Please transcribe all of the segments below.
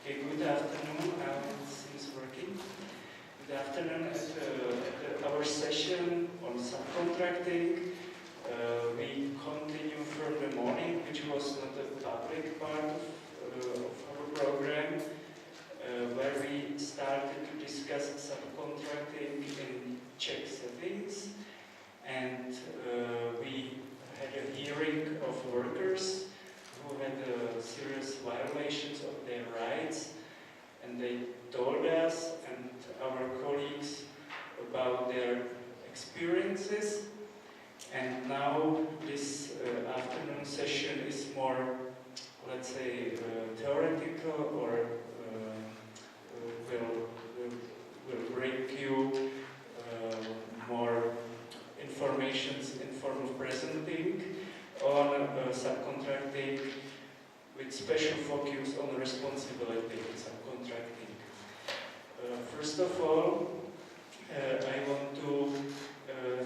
Okay, good afternoon. Now it seems working. Good afternoon. At our session on subcontracting, we continue from the morning, which was not a public part of our program, where we started to discuss subcontracting in Czech settings, and we had a hearing of workers who had serious violations of their rights, and they told us and our colleagues about their experiences. And now this afternoon session is more, let's say, theoretical, or will bring you more informations in form of presenting on subcontracting, with special focus on responsibility in subcontracting. First of all, I want to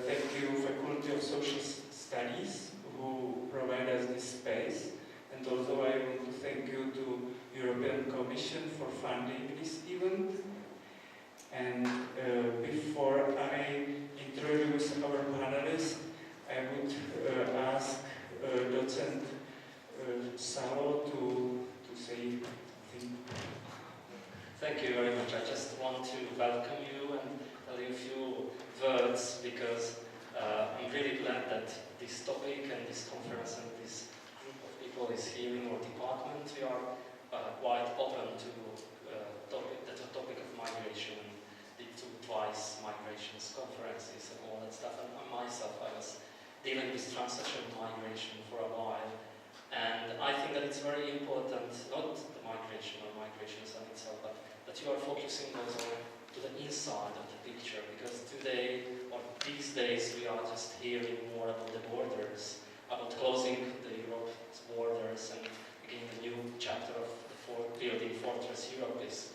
thank you, Faculty of Social Studies, who provide us this space, and also I want to thank you to European Commission for funding this event. And before I introduce our panelists, I would ask Docent Salo to say something. Thank you very much. I just want to welcome you and tell you a few words, because I'm really glad that this topic and this conference and this group of people is here in our department. We are quite open to the topic of migration. Did twice migrations conferences and all that stuff, and myself I was dealing with transaction migration for a while, and I think that it's very important, not the migration or migrations on itself, but that you are focusing also to the inside of the picture, because today, or these days, we are just hearing more about the borders, about closing the Europe's borders and beginning a new chapter of building Fortress Europe is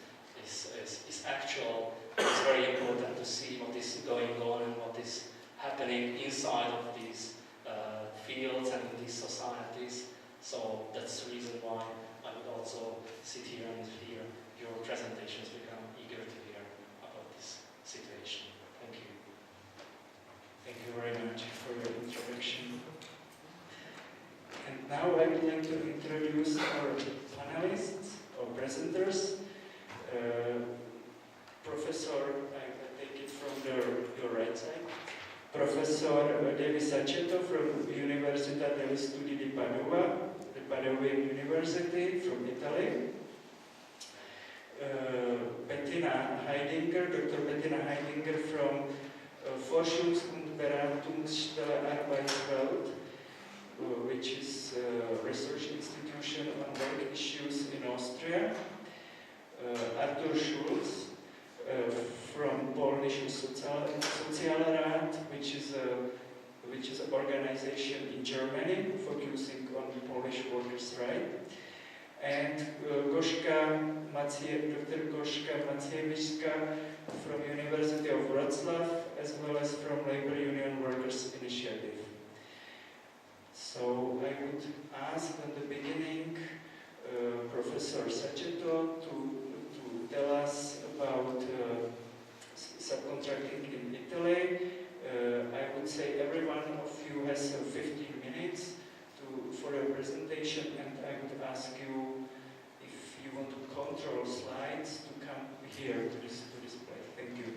actual. It's very important to see what is going on and what is happening inside of these fields and in these societies. So that's the reason why I would also sit here and hear your presentations, because I'm eager to hear about this situation. Thank you. Thank you very much for your introduction. And now I would like to introduce our panelists or presenters. Professor, I take it from your right side. Professor Devi Sacchetto from Universita degli Studi di Padua, the Paduan University from Italy. Bettina Haidenger, Dr. Bettina Haidenger from Forschungs und Beratungsstelle Arbeitswelt, which is a research institution on work issues in Austria. Artur Schulz from Polnischer Sozialrat, which is an organization in Germany focusing on Polish workers' rights. And Goska, Dr. Goska Maciejewska from University of Wroclaw, as well as from Labor Union Workers Initiative. So I would ask at the beginning Professor Sacchetto to tell us about subcontracting in Italy. I would say every one of you has 15 minutes for a presentation, and I would ask you, if you want to control slides, to come here to this place. Thank you.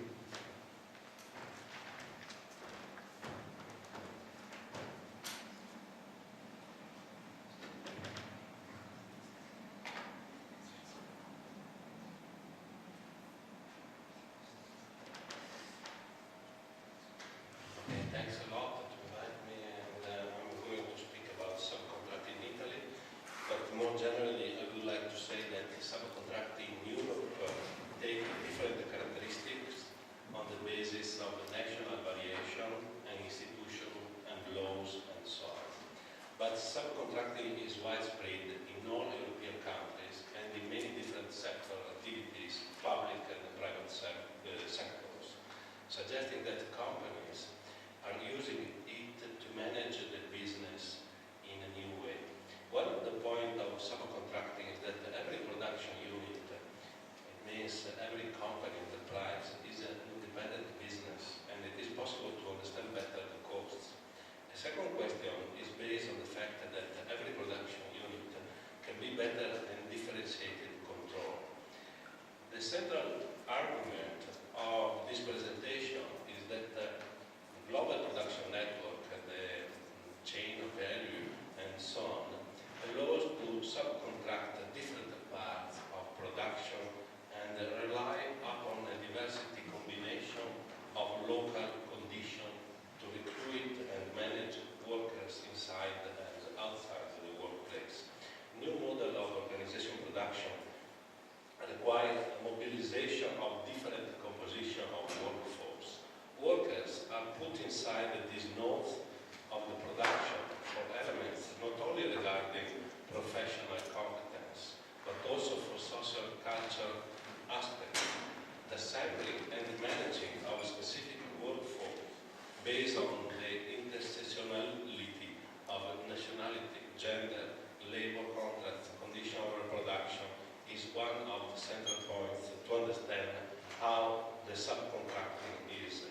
the subcontracting is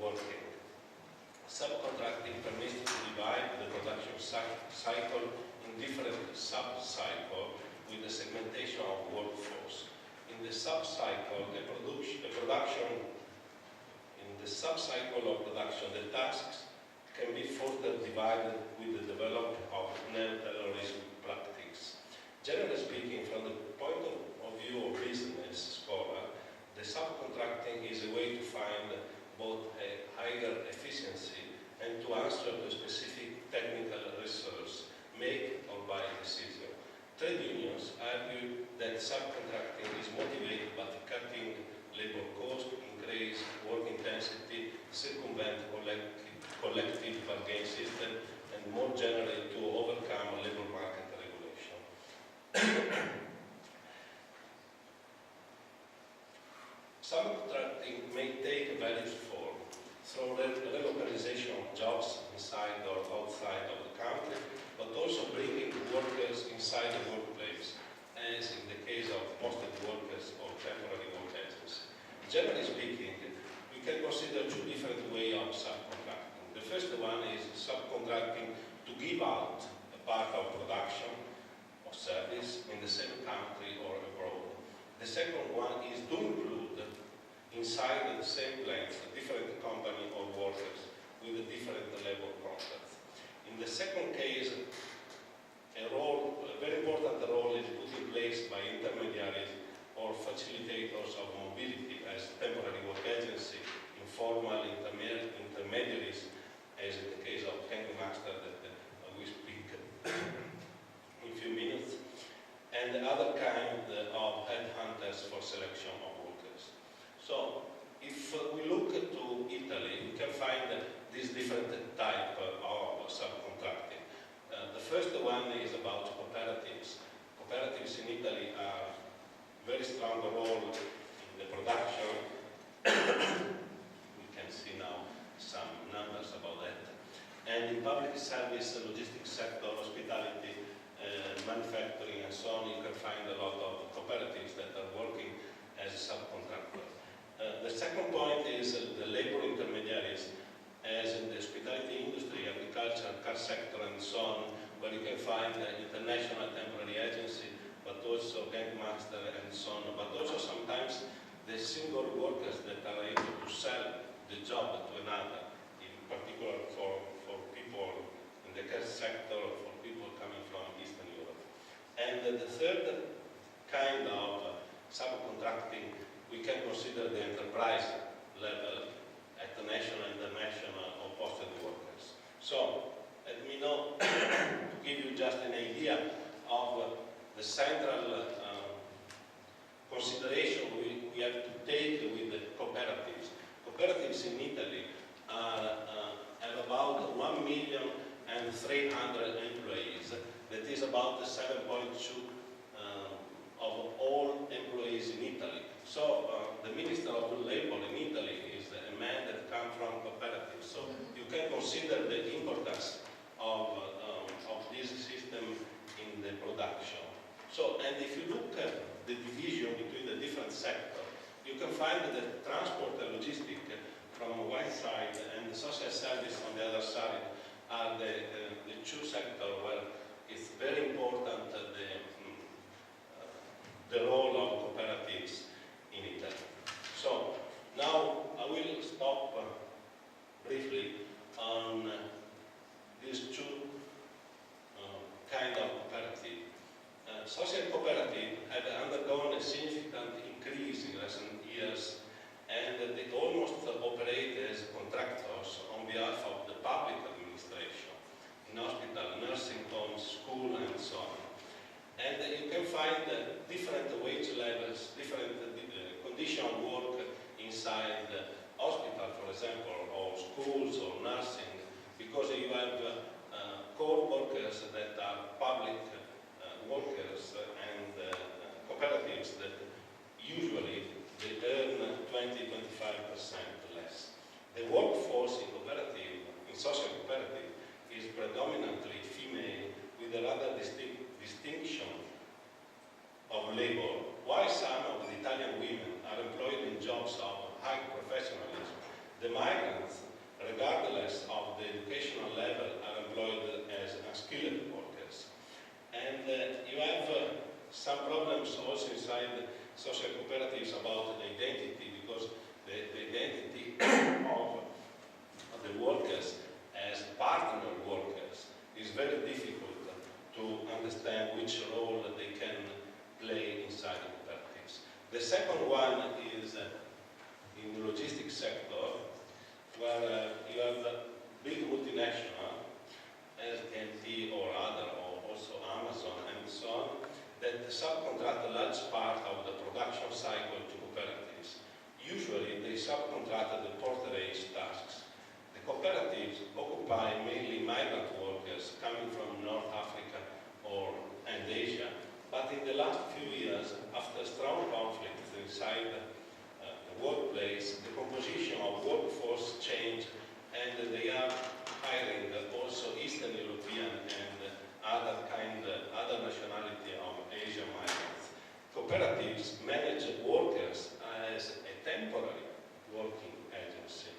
working. Subcontracting permits to divide the production cycle in different sub-cycles with the segmentation of workforce. In the sub-cycle, the tasks can be further divided with the development of neo-Taylorism practice. Generally speaking, from the point of view of business scholar, the subcontracting is a way to find both a higher efficiency and to answer to specific technical research, make or buy decision. Trade unions argue that subcontracting is motivated by cutting labor cost, increase work intensity, circumvent collective bargaining system, and more generally to overcome labor market regulation. Subcontracting may take various forms through relocalization of jobs inside or outside of the country, but also bringing workers inside the workplace, as in the case of posted workers or temporary work agencies. Generally speaking, we can consider two different ways of subcontracting. The first one is subcontracting to give out a part of production or service in the same country or abroad. The second one is to include inside the same plant different company or workers with a different level of contracts. In the second case, a very important role is put in place by intermediaries or facilitators of mobility as temporary work agency, informal intermediaries, as in the case of Haidenger that we speak in a few minutes, and other kind of headhunters for selection of workers. So, if we look to Italy, we can find these different types of subcontracting. The first one is about cooperatives. Cooperatives in Italy are very strong role in the production. We can see now some numbers about that. And in public service, logistics sector, hospitality, manufacturing, and so on, you can find a lot of cooperatives that are working as subcontractors. The second point is the labor intermediaries, as in the hospitality industry, agriculture, car sector, and so on, where you can find international temporary agency, but also bank master and so on, but also sometimes the single workers that are able to sell the job to another, in particular for people in the care sector, for people coming from Eastern Europe. And the third kind of subcontracting, we can consider the enterprise level at the national, international, or posted workers. So, let me know, to give you just an idea of the central consideration we have to take with the cooperatives. Cooperatives in Italy have about 1,300,000 employees. That is about 7.2% of all employees in Italy. So the Minister of Labor in Italy is a man that comes from cooperatives. So you can consider the importance of this system in the production. So, and if you look at the division between the different sectors, you can find that transport and logistics from one side and the social service on the other side are the two sectors where it's very important the role of cooperatives in Italy. So, now I will stop briefly on these two kind of cooperative. Social cooperative have undergone a significant increase in recent years, and they almost operate as contractors on behalf of the public administration, in hospital, nursing homes, school, and so on. And you can find different wage levels, different condition of work inside the hospital, for example, or schools or nursing, because you have core workers that are public workers and cooperatives that usually they earn 20-25% less. The workforce in cooperative, in social cooperative, is predominantly female with a rather distinction of labor, while some of the Italian women are employed in jobs of high professionalism. The migrants, regardless of the educational level, are employed as unskilled workers. And you have some problems also inside social cooperatives about the identity, because the identity of the workers as partner workers is very difficult to understand which role they can play inside the cooperatives. The second one is in the logistics sector, where you have big multinational, as TNT or other, or also Amazon and so on, that subcontract a large part of the production cycle to cooperatives. Usually they subcontract the porterage tasks. The cooperatives occupy mainly migrant workers coming from North Africa and Asia, but in the last few years, after strong conflicts inside the workplace, the composition of workforce changed, and they are hiring also Eastern European and other nationality of Asian migrants. Cooperatives manage workers as a temporary working agency,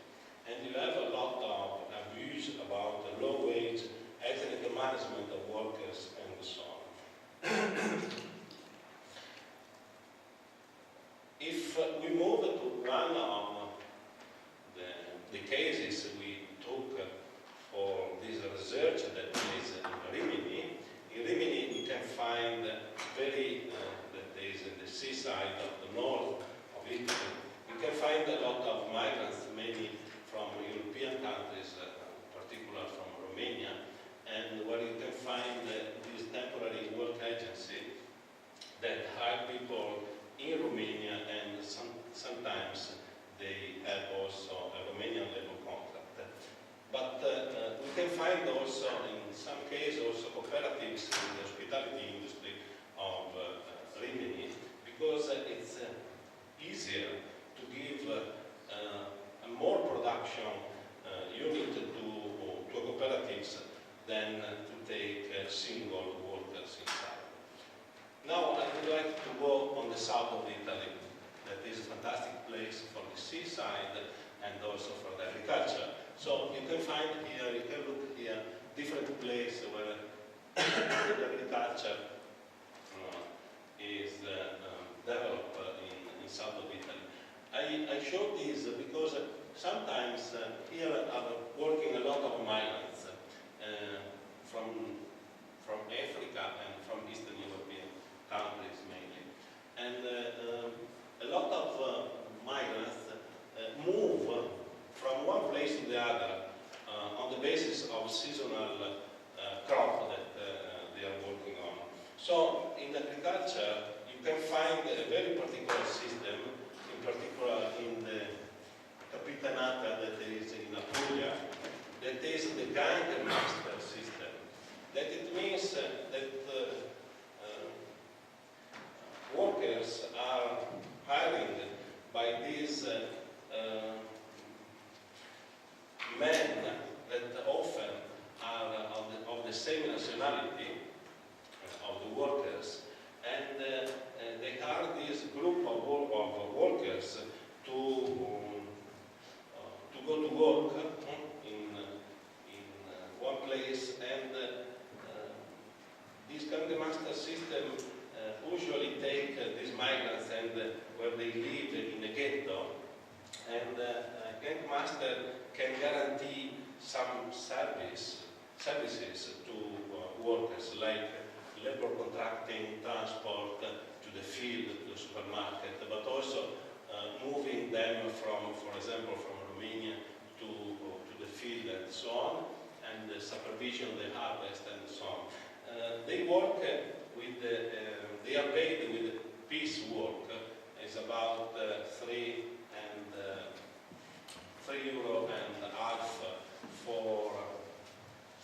and you have a lot of abuse about the low wage, ethnic management of workers, and so on. If we move to one of the cases we took for this research that is in Rimini, you can find that is in the seaside of the north of Italy, you can find a lot of migrants, many from European countries, in particular from Romania, and where you can find this temporary work agency that hire people in Romania, and sometimes they have also a Romanian labor contract. But we can find also, in some cases, also cooperatives in the hospitality industry of Rimini, because it's easier to give a more production unit to cooperatives than to take single workers inside. Now I would like to go on the south of Italy. That is a fantastic place for the seaside and also for the agriculture. So you can find here, you can look here, different places where the agriculture is developed in south of Italy. I show this because sometimes here are working a lot of migrants from Africa and from Eastern European countries mainly. And a lot of migrants move from one place to the other on the basis of seasonal crop that they are working on. So in agriculture, you can find a very particular system, in particular in the Capitanata that is in Apulia, that is the Haidenger master system. That it means that workers are hired by these men that often are of the same nationality of the workers, and they hire this group of workers to go to work in one place, and this Haidenger master system usually take these migrants and where they live in a ghetto, and Haidenger master can guarantee some services to workers, like labor contracting, transport to the field, to the supermarket, but also moving them from, for example, from Romania to the field and so on, and the supervision of the harvest and so on. They work with they are paid with piece work. It's about €3.50 for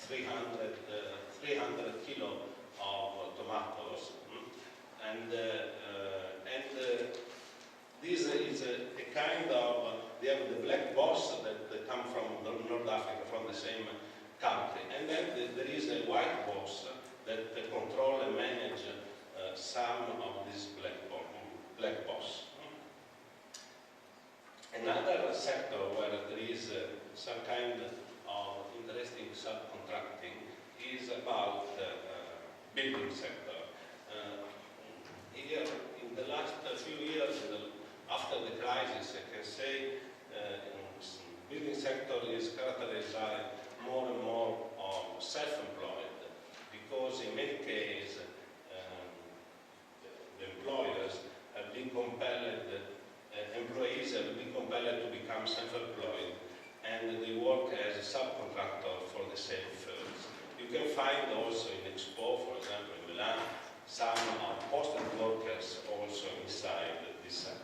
300 kilo of tomatoes, and this is a kind of, they have the black boss that come from North Africa, from the same country, and then there is a white boss that control and manage some of this black boss. building sector. Here, in the last few years, after the crisis, I can say building sector is characterized more and more of self-employed, because in many cases the employers have been compelled, employees have been compelled to become self-employed, and they work as a subcontractor for the same firms. You can find also in Expo, for example, in Milan, some posted workers also inside this sector.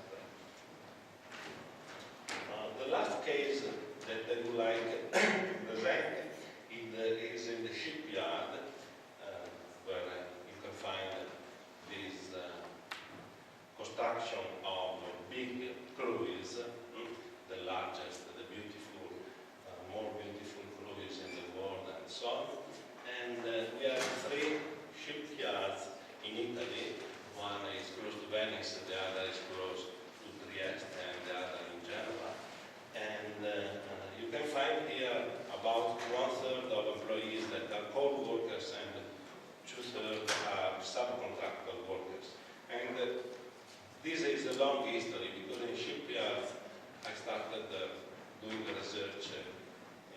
The last case that I would like to present is in the shipyard, where you can find this construction of big cruise, the largest, the beautiful, more beautiful cruise in the world, and so on. And we have 3 shipyards in Italy. One is close to Venice, the other is close to Trieste, and the other in Genoa. And you can find here about 1/3 of employees that are core workers and 2/3 are subcontractor workers. And this is a long history, because in shipyards I started doing research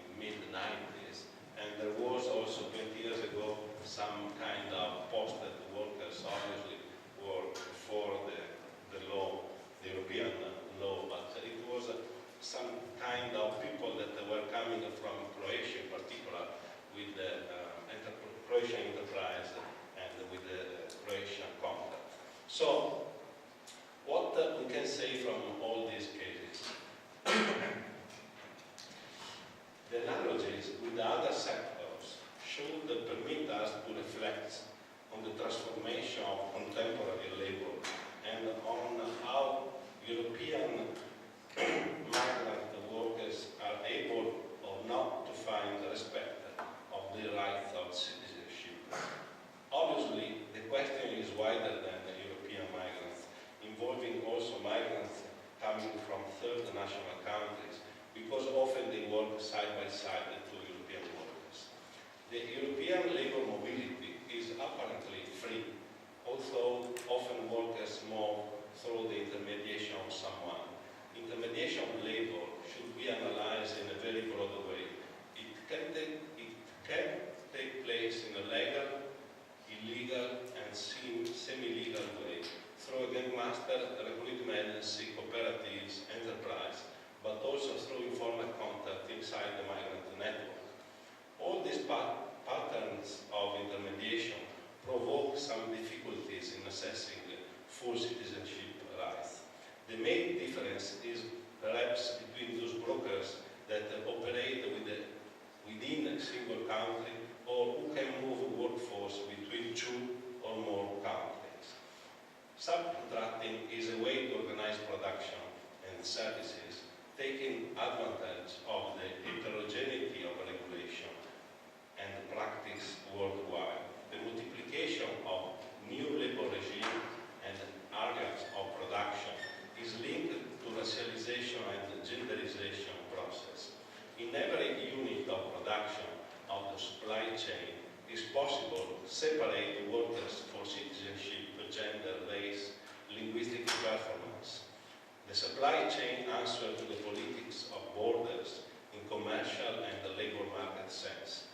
in mid-90s, and there was also 20 years ago some kind of posted workers, obviously work for the law, the European law, but it was some kind of people that were coming from Croatia in particular, with the Croatian enterprise and with the Croatian contract. So, what we can say from all these cases? The analogies with the other sectors should permit us to reflect on the transformation of contemporary labor and on how European migrant workers are able or not to find respect of the rights of citizenship. Obviously, the question is wider than the European migrants, involving also migrants coming from third national countries, because often they work side by side to European workers. The European labor mobility is apparently free, although often workers move through the intermediation of someone. Intermediation of labor should be analyzed in a very broad way. It can take place in a legal, illegal, and semi-legal way, through a gangmaster, recruitment agency, cooperatives, enterprise, but also through informal contact inside the migrant network. All these patterns of intermediation provoke some difficulties in assessing full citizenship rights. The main difference is perhaps between those brokers that operate within a single country, or who can move a workforce between 2 or more countries. Subcontracting is a way to organize production and services, taking advantage of the heterogeneity of regulation and practice worldwide. The multiplication of new labor regime and areas of production is linked to racialization and genderization process. In every unit of production of the supply chain, is possible to separate workers for citizenship, gender, race, linguistic performance. The supply chain answers to the politics of borders in commercial and the labor market sense.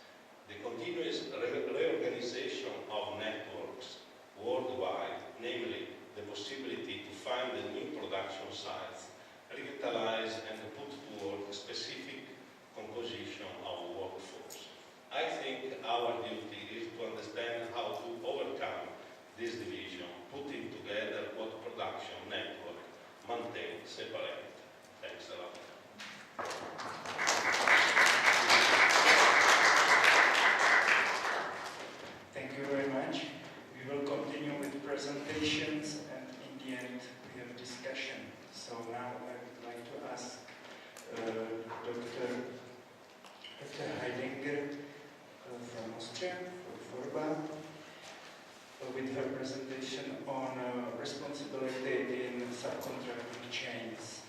The continuous reorganization of networks worldwide, namely the possibility to find a new production sites, revitalize and put to work specific composition of workforce. I think our duty is to understand how to overcome this division, putting together what production network maintain separate. Thanks a lot. Thank you very much. We will continue with presentations, and in the end we have discussion. So now I would like to ask Dr. Haidenger from Austria, for Forba, with her presentation on responsibility in subcontracting chains.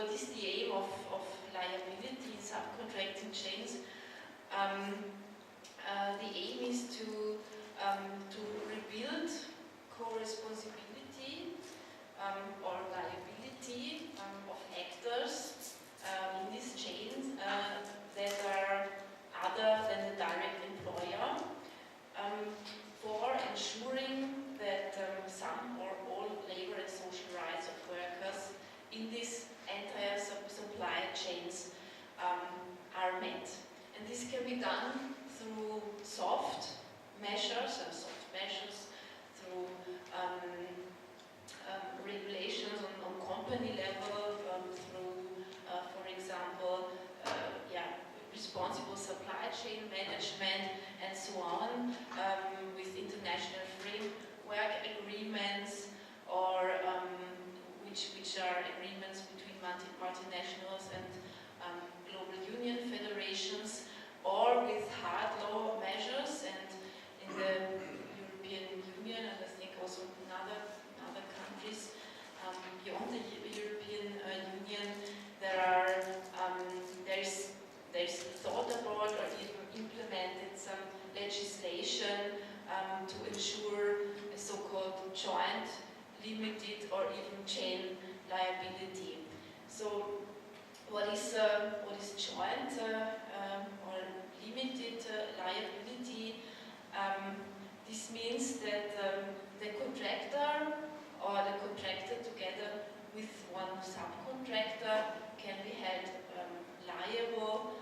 what is the aim of liability in subcontracting chains? The aim is to rebuild co-responsibility or liability of actors in this chain that are other than the direct employer, for ensuring that some or all labor and social rights of workers in this entire supply chains are met. And this can be done through soft measures, through regulations on company level, through, for example, responsible supply chain management and so on, with international framework agreements, or which are agreements between multinationals and global union federations, or with hard law measures. And in the European Union, and I think also in other countries beyond the European Union, there's thought about or even implemented some legislation to ensure a so-called joint, limited, or even chain liability. So, what is joint or limited liability? This means that the contractor or the contractor together with one subcontractor can be held liable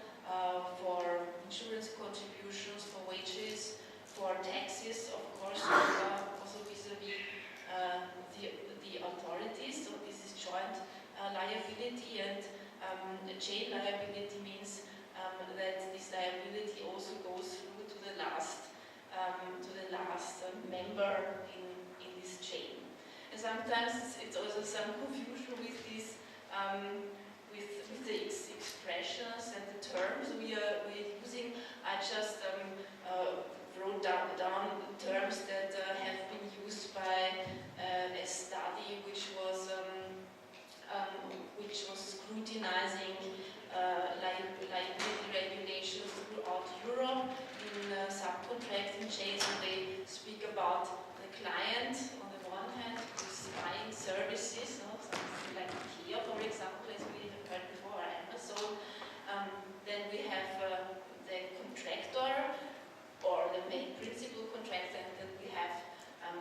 for insurance contributions, for wages, for taxes, of course, also vis-a-vis the authorities. So this is joint liability, and chain liability means that this liability also goes through to the last member in this chain. And sometimes it's also some confusion with this, with the expressions and the terms we're using. I just wrote down terms that have been used by a study which was scrutinizing liability regulations throughout Europe in subcontracting chains, and they speak about the client on the one hand who's buying services, something like IKEA, for example, as we have heard before, or Amazon. Then we have the contractor or the main principal contractor, and then we have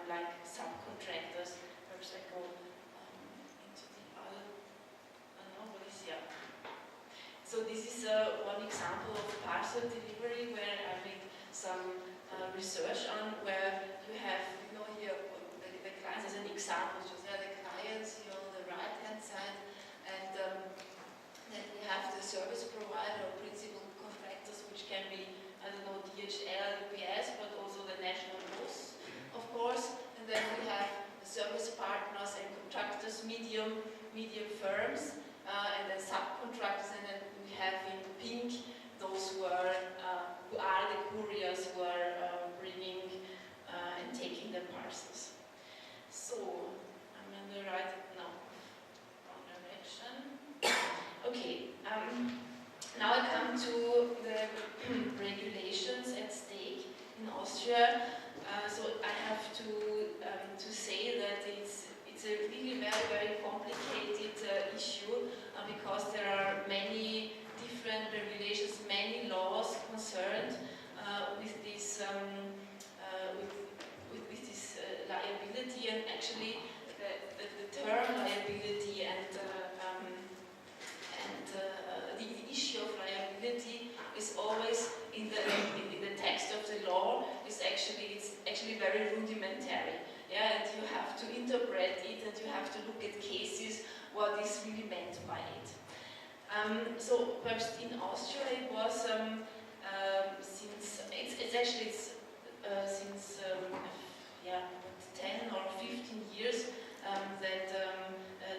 like subcontractors. Perhaps I go into the other. What is here? So this is one example of parcel delivery where I made some research on, where you have, here the clients as an example. So there are the clients here on the right hand side, and then we have the service provider or principal contractors, which can be, I don't know, DHL, UPS, but also the national post, of course. And then we have the service partners and contractors, medium firms, and then subcontractors, and then we have in pink those who are the couriers who are bringing and taking the parcels. So I'm in the right wrong direction. Okay. Now I come to the regulations at stake in Austria. So I have to say that it's a really very, very complicated issue, because there are many different regulations, many laws concerned with this liability, and actually the term liability and the issue of liability is always in the text of the law. It's actually very rudimentary. Yeah, and you have to interpret it, and you have to look at cases what is really meant by it. So perhaps in Austria it was since 10 or 15 years that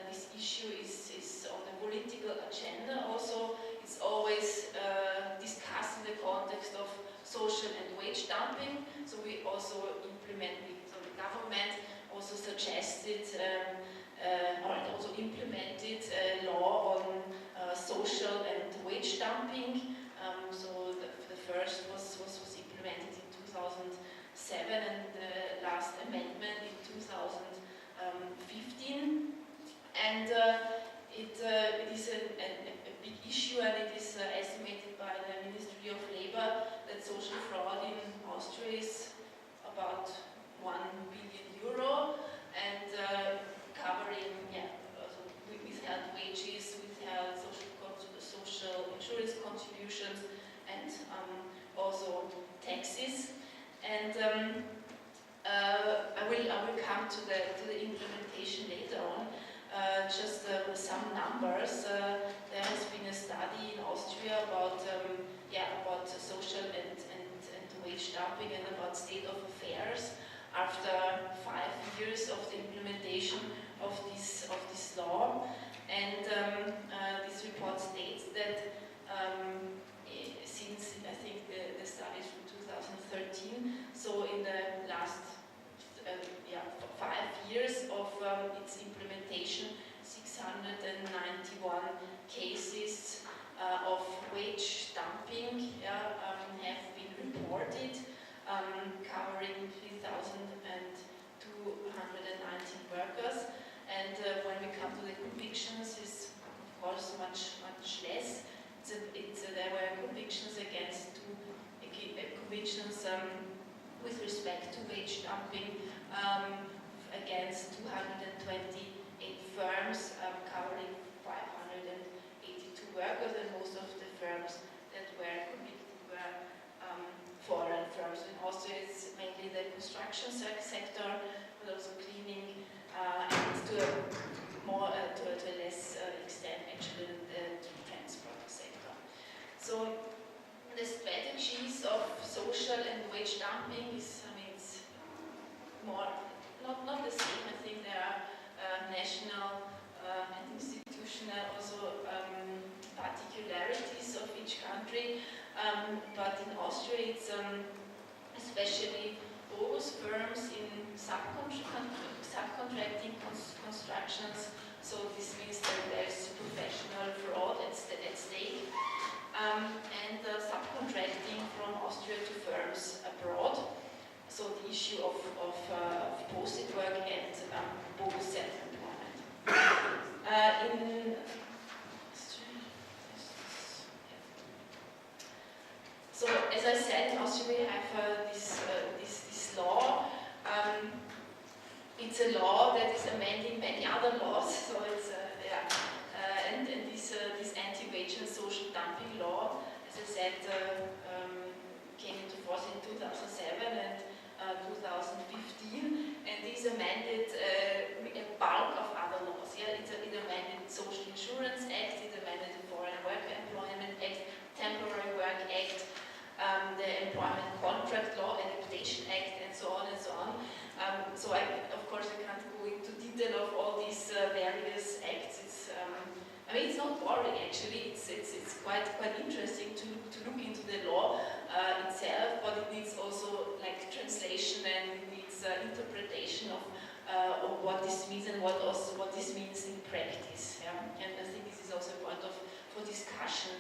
this issue is on the political agenda. Also, it's always discussed in the context of social and wage dumping. So we also so the government also suggested or also implemented a law on social and wage dumping. So the first was implemented in 2007 and the last amendment in 2015. And it is a big issue, and it is estimated by the Ministry of Labour that social fraud in Austria is about €1 billion, and covering withheld wages, withheld social insurance contributions, and also taxes. And I will come to the implementation later on. Just some numbers. There has been a study in Austria about social and wage dumping and about state of affairs after 5 years of the implementation of this law. And this report states that since I think the study is from 2013, so in the last 5 years of its implementation, 691 cases of wage dumping have been reported, covering 3,219 workers. And when we come to the convictions, it's of course much less. There were convictions against convictions with respect to wage dumping against 228 firms, covering 582 workers, and most of the firms that were convicted were foreign firms. In Austria, it's mainly the construction sector, but also cleaning, and to a less extent, actually, the transport sector. So the strategies of social and wage dumping is, it's more not the same. I think there are national and institutional also particularities of each country, but in Austria it's especially bogus firms in subcontracting constructions. So this means that there's professional fraud at stake, and subcontracting from Austria to firms abroad. So the issue of posted work and bogus self-employment. So as I said, in Austria we have this law. It's a law that is amending many other laws. So it's and this anti-wage and social dumping law, as I said, came into force in 2007 and 2015, and this amended a bulk of other laws. It amended Social Insurance Act, it amended the Foreign Worker Employment Act, Temporary Work Act, the Employment Contract Law, Adaptation Act, and so on and so on. So of course I can't go into detail of all these various acts. It's not boring actually. It's quite interesting to look into the law itself, but it needs also like translation, and it needs interpretation of what this means and what this means in practice. And I think this is also a point for discussion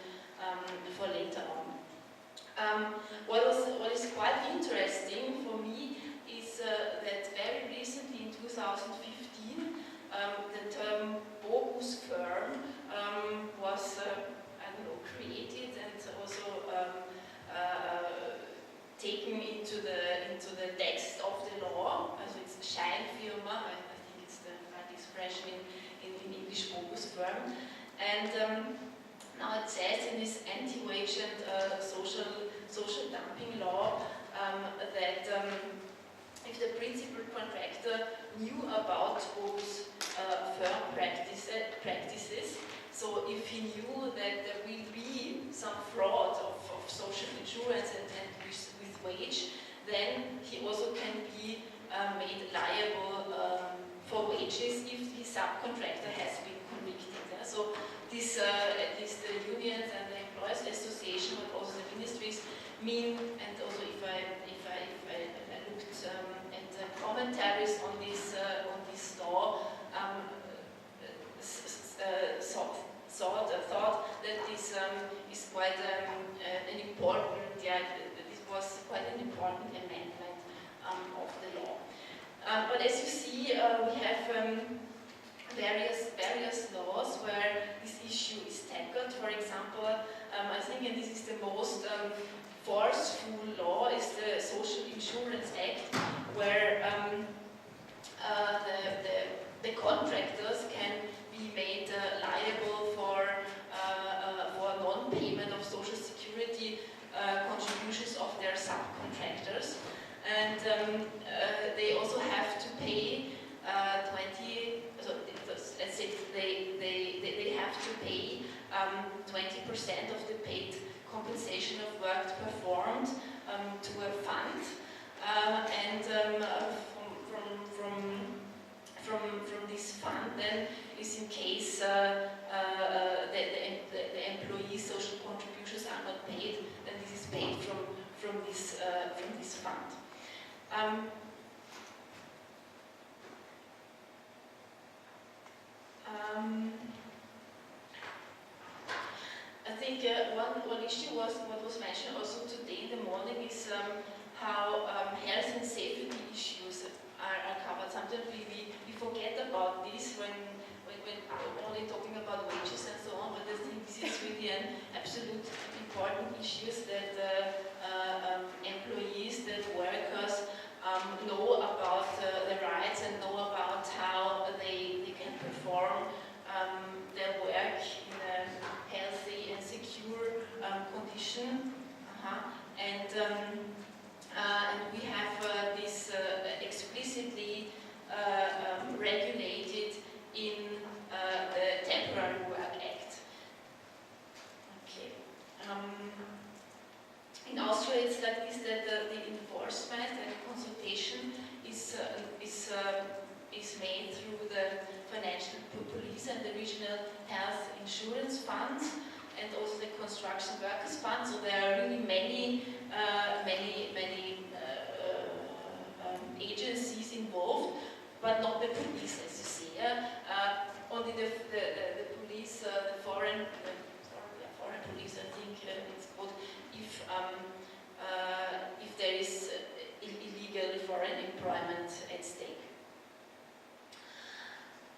for later on. What is quite interesting for me is that very recently in 2015 the term bogus firm was created and also taken into the text of the law. So it's Scheinfirma, I think it's the right expression in English, bogus firm. And now it says in this anti-wage and social dumping law that if the principal contractor knew about bogus firm practices, so if he knew that there will be some fraud of social insurance and with wage, then he also can be made liable for wages if the subcontractor has been convicted. So this, at least the unions and the employers association, but also the ministries mean, and also if I looked at the commentaries on this law, thought that this quite an important, this was quite an important amendment of the law. But as you see, we have various laws where this issue is tackled. For example, I think, and this is the most forceful law, is the Social Insurance Act, where the contractors can be made liable for non-payment of social security contributions of their subcontractors, and they also have to pay 20. So let's say they have to pay 20% of the paid compensation of work performed to a fund, and from this fund then is in case the employee's social contributions are not paid, then this is paid from this fund. I think one issue was what was mentioned also today in the morning is how health and safety issues are covered. Sometimes we forget about this when only talking about wages and so on, but I think this is really an absolute important issue that employees, that workers know about the rights and know about how they can perform their work in a healthy and secure condition. And we have this explicitly regulated in the Temporary Work Act. Okay. In Austria, it's like this, that the enforcement and consultation is made through the financial police and the regional health insurance funds, and also the construction workers fund. So there are really many agencies involved, but not the police, as you see. Only the police, the foreign police, I think it's called, if there is illegal foreign employment at stake.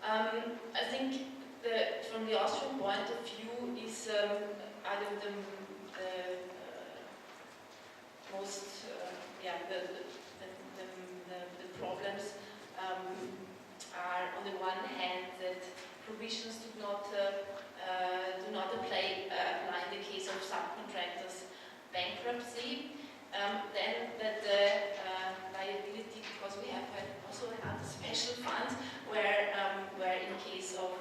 I think from the Austrian point of view is either the most the problems are on the one hand that provisions do not apply in the case of subcontractors' bankruptcy. Then that the liability, because we have also another special fund where in case of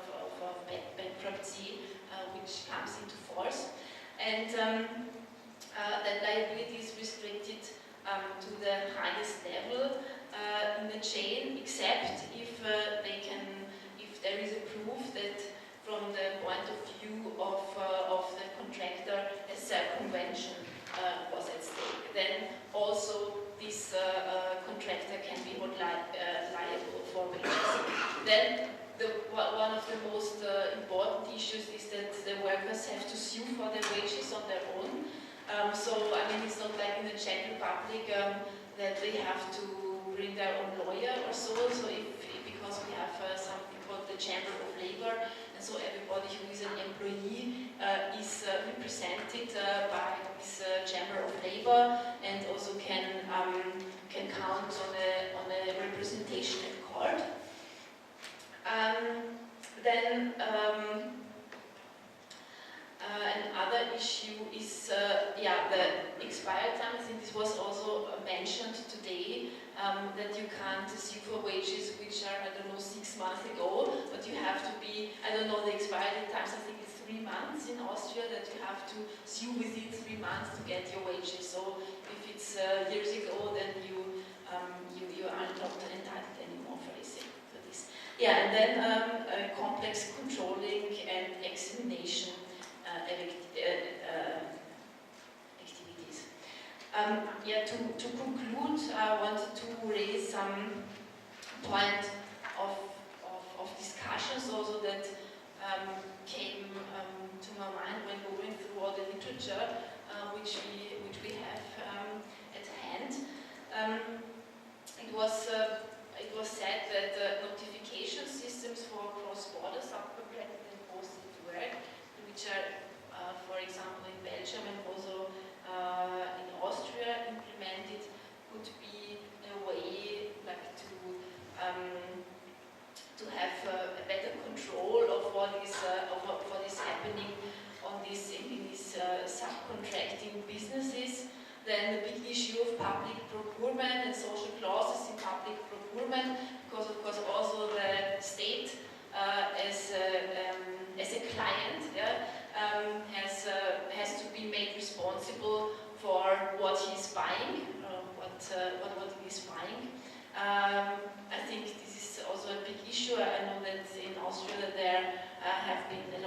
bankruptcy which comes into force, and that liability is restricted to the highest level in the chain, except if there is a proof that from the point of view of the contractor a circumvention was at stake. Then also this contractor can be held liable for wages. Then one of the most important issues is that the workers have to sue for their wages on their own. So I mean, it's not like in the Czech Republic that they have to bring their own lawyer or so. So because we have something called the Chamber of Labor, and so everybody who is an employee is represented by this Chamber of Labor, and also can count on a representation at court. Then another issue is the expired time. I think this was also mentioned today, that you can't sue for wages which are, I don't know, 6 months ago, but you have to be, I don't know the expiry times, I think it's 3 months in Austria, that you have to sue within 3 months to get your wages. So if it's years ago, then you are not entitled anymore for this. Yeah, and then complex controlling and examination activities. To conclude, I wanted to raise some point of discussions also that came to my mind when going through all the literature.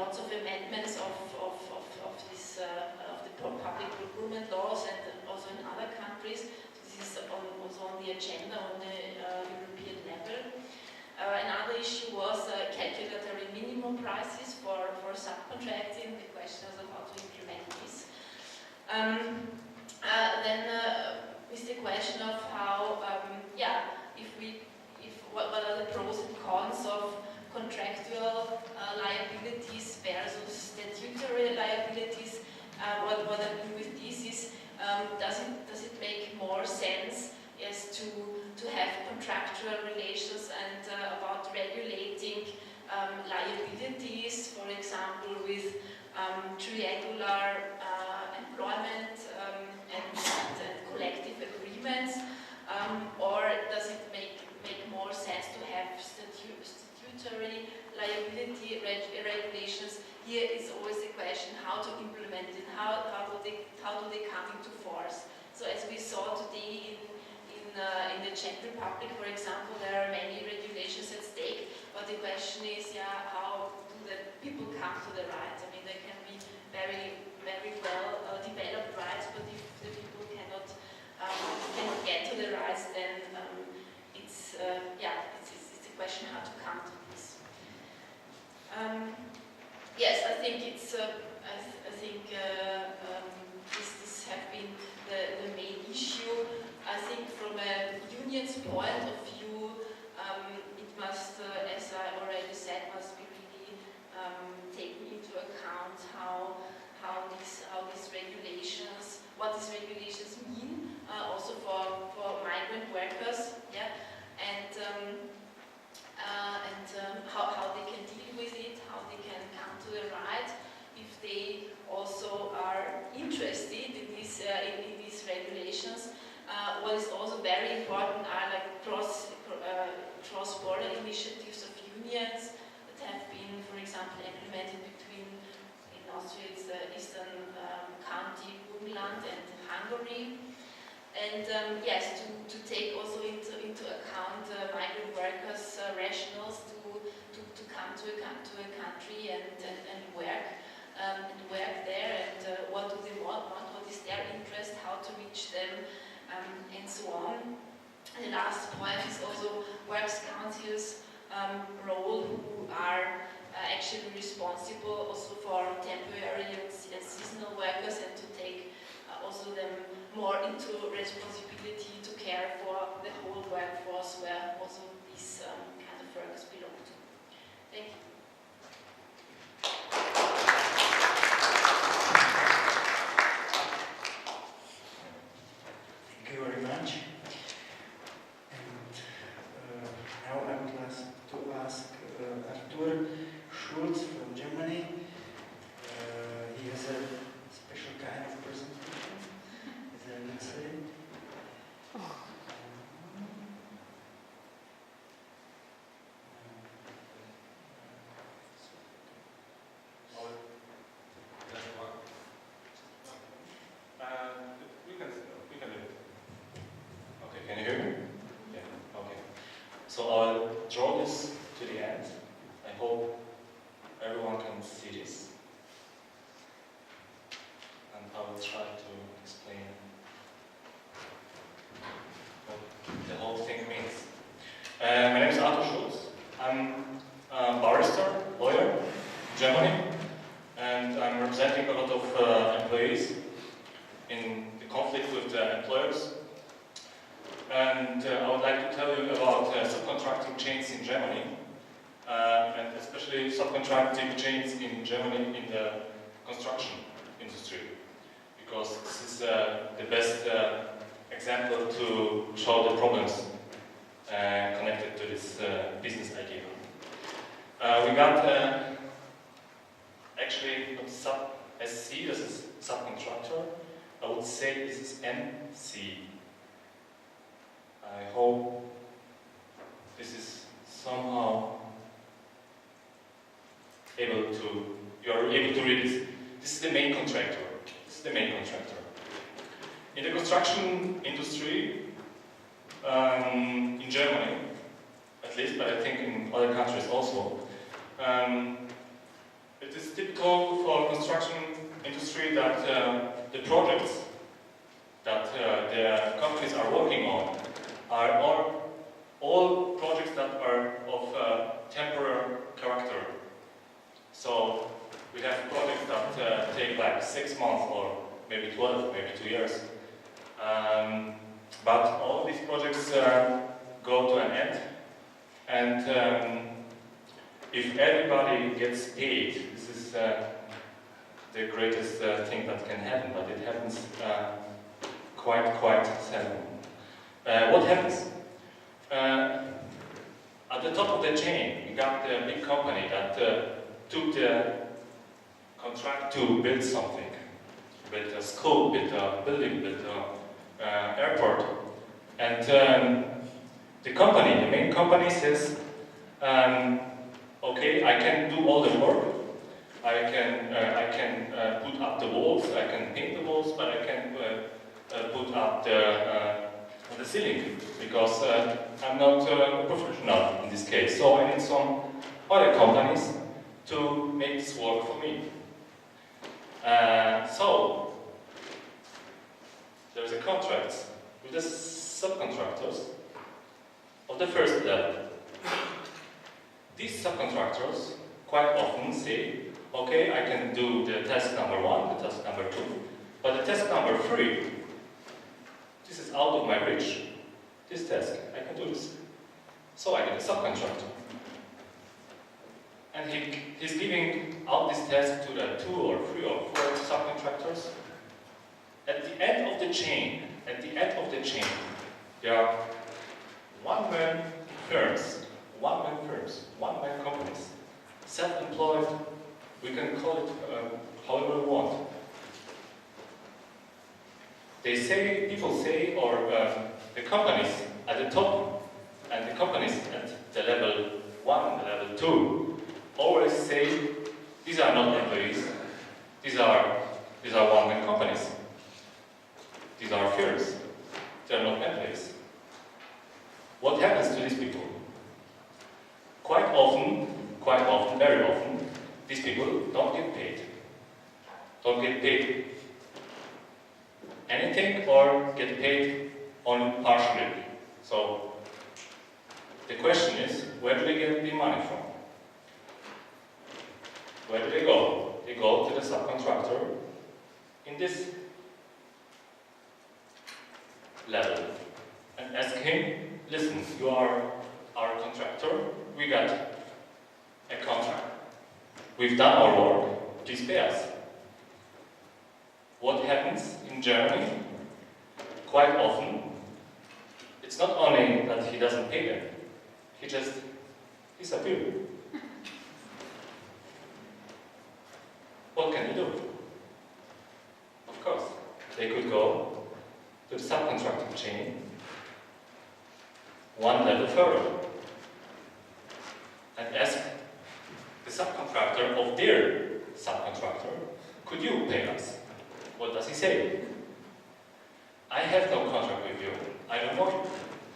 lots of amendments of this of the public procurement laws, and also in other countries. So this is also on the agenda on the European level. Another issue was calculatory minimum prices for subcontracting. The question is how to implement this. Then is the question of how, what are the pros and cons of contractual liabilities versus statutory liabilities. What I mean with this is, does it make more sense to have contractual relations and about regulating liabilities, for example, with triangular employment and collective agreements, or does it make more sense to have statutory liability regulations? Here is always the question how to implement it, how do they come into force. So as we saw today in the Czech Republic, for example, there are many regulations at stake, but the question is, how do the people come to the rights? I mean, they can be very, very well developed rights, but if the people cannot get to the rights, then it's a question how to come to this. Yes, I think it's. This have been the main issue. I think from a union's point of view, it must, as I already said, must be really taken into account how these regulations, what these regulations mean, also for migrant workers, and how they can deal with it, how they can come to the right, if they also are interested in these regulations. What is also very important are like cross-border initiatives of unions that have been, for example, implemented in Austria, it's the Eastern County, Burgenland and Hungary. And yes, to take also into account migrant workers' rationals to come to a country and work there, and what do they want, what is their interest, how to reach them, and so on. And the last point is also works councils' role, who are actually responsible also for temporary and seasonal workers, and to take also them more into responsibility to care for the whole workforce where also these kind of workers belong to. Thank you. Thank you very much. And now I would like to ask Artur Schulz from Germany. He has a special kind of presentation, as I would say. So I'll draw this to the end. I hope everyone can see this. And I will try to explain what the whole thing means. My name is Artur Schulz. I'm a barrister, lawyer in Germany, and I'm representing a lot of employees in the conflict with the employers. And I would like to tell you about subcontracting chains in Germany, and especially subcontracting chains in Germany in the construction industry, because this is the best example to show the problems connected to this business idea. We got actually sub-SC, this is subcontractor. I would say this is MC. I hope this is somehow you are able to read this. This is the main contractor. This is the main contractor. In the construction industry, in Germany, at least, but I think in other countries also, it is typical for construction industry that the projects that the companies are working on are all projects that are of temporary character. So we have projects that take like 6 months or maybe 12, maybe 2 years. But all these projects go to an end. And if everybody gets paid, this is the greatest thing that can happen, but it happens quite seldom. What happens? At the top of the chain, you got the big company that took the contract to build something, build a school, build a building, build an airport, and the company, the main company says, okay, I can do all the work. I can put up the walls. I can paint the walls, but I can put up the ceiling because I'm not a professional in this case. So I need some other companies to make this work for me. So there's a contract with the subcontractors of the first level. These subcontractors quite often say, okay, I can do the task number 1, the task number 2, but the task number 3, this is out of my reach. This task, I can do this. So I get a subcontractor. And he's giving out this task to the 2 or 3 or 4 subcontractors. At the end of the chain, there are one-man firms, one-man companies, self-employed, we can call it however we want. People say, or the companies at the top and the companies at the level 1 and the level 2 always say, these are not employees, these are one-man companies. These are firms, they are not employees. What happens to these people? Quite often, very often, these people don't get paid. Don't get paid anything or get paid only partially. So the question is, where do they get the money from? Where do they go? They go to the subcontractor in this level and ask him, listen, you are our contractor, we got a contract, we've done our work, please pay us. What happens in Germany? Quite often, it's not only that he doesn't pay them, he just disappears. What can he do? Of course, they could go to the subcontracting chain one level further and ask the subcontractor of their subcontractor, could you pay us? What does he say? I have no contract with you. I don't know you.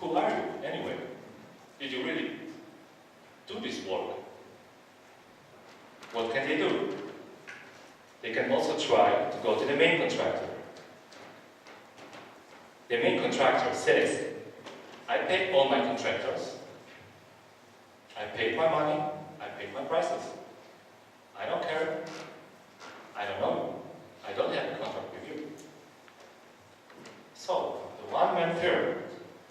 Who are you anyway? Did you really do this work? What can they do? They can also try to go to the main contractor. The main contractor says, I paid all my contractors, I paid my money, I paid my prices. I don't care, I don't know, I don't have a contract with you. So, the one-man firm,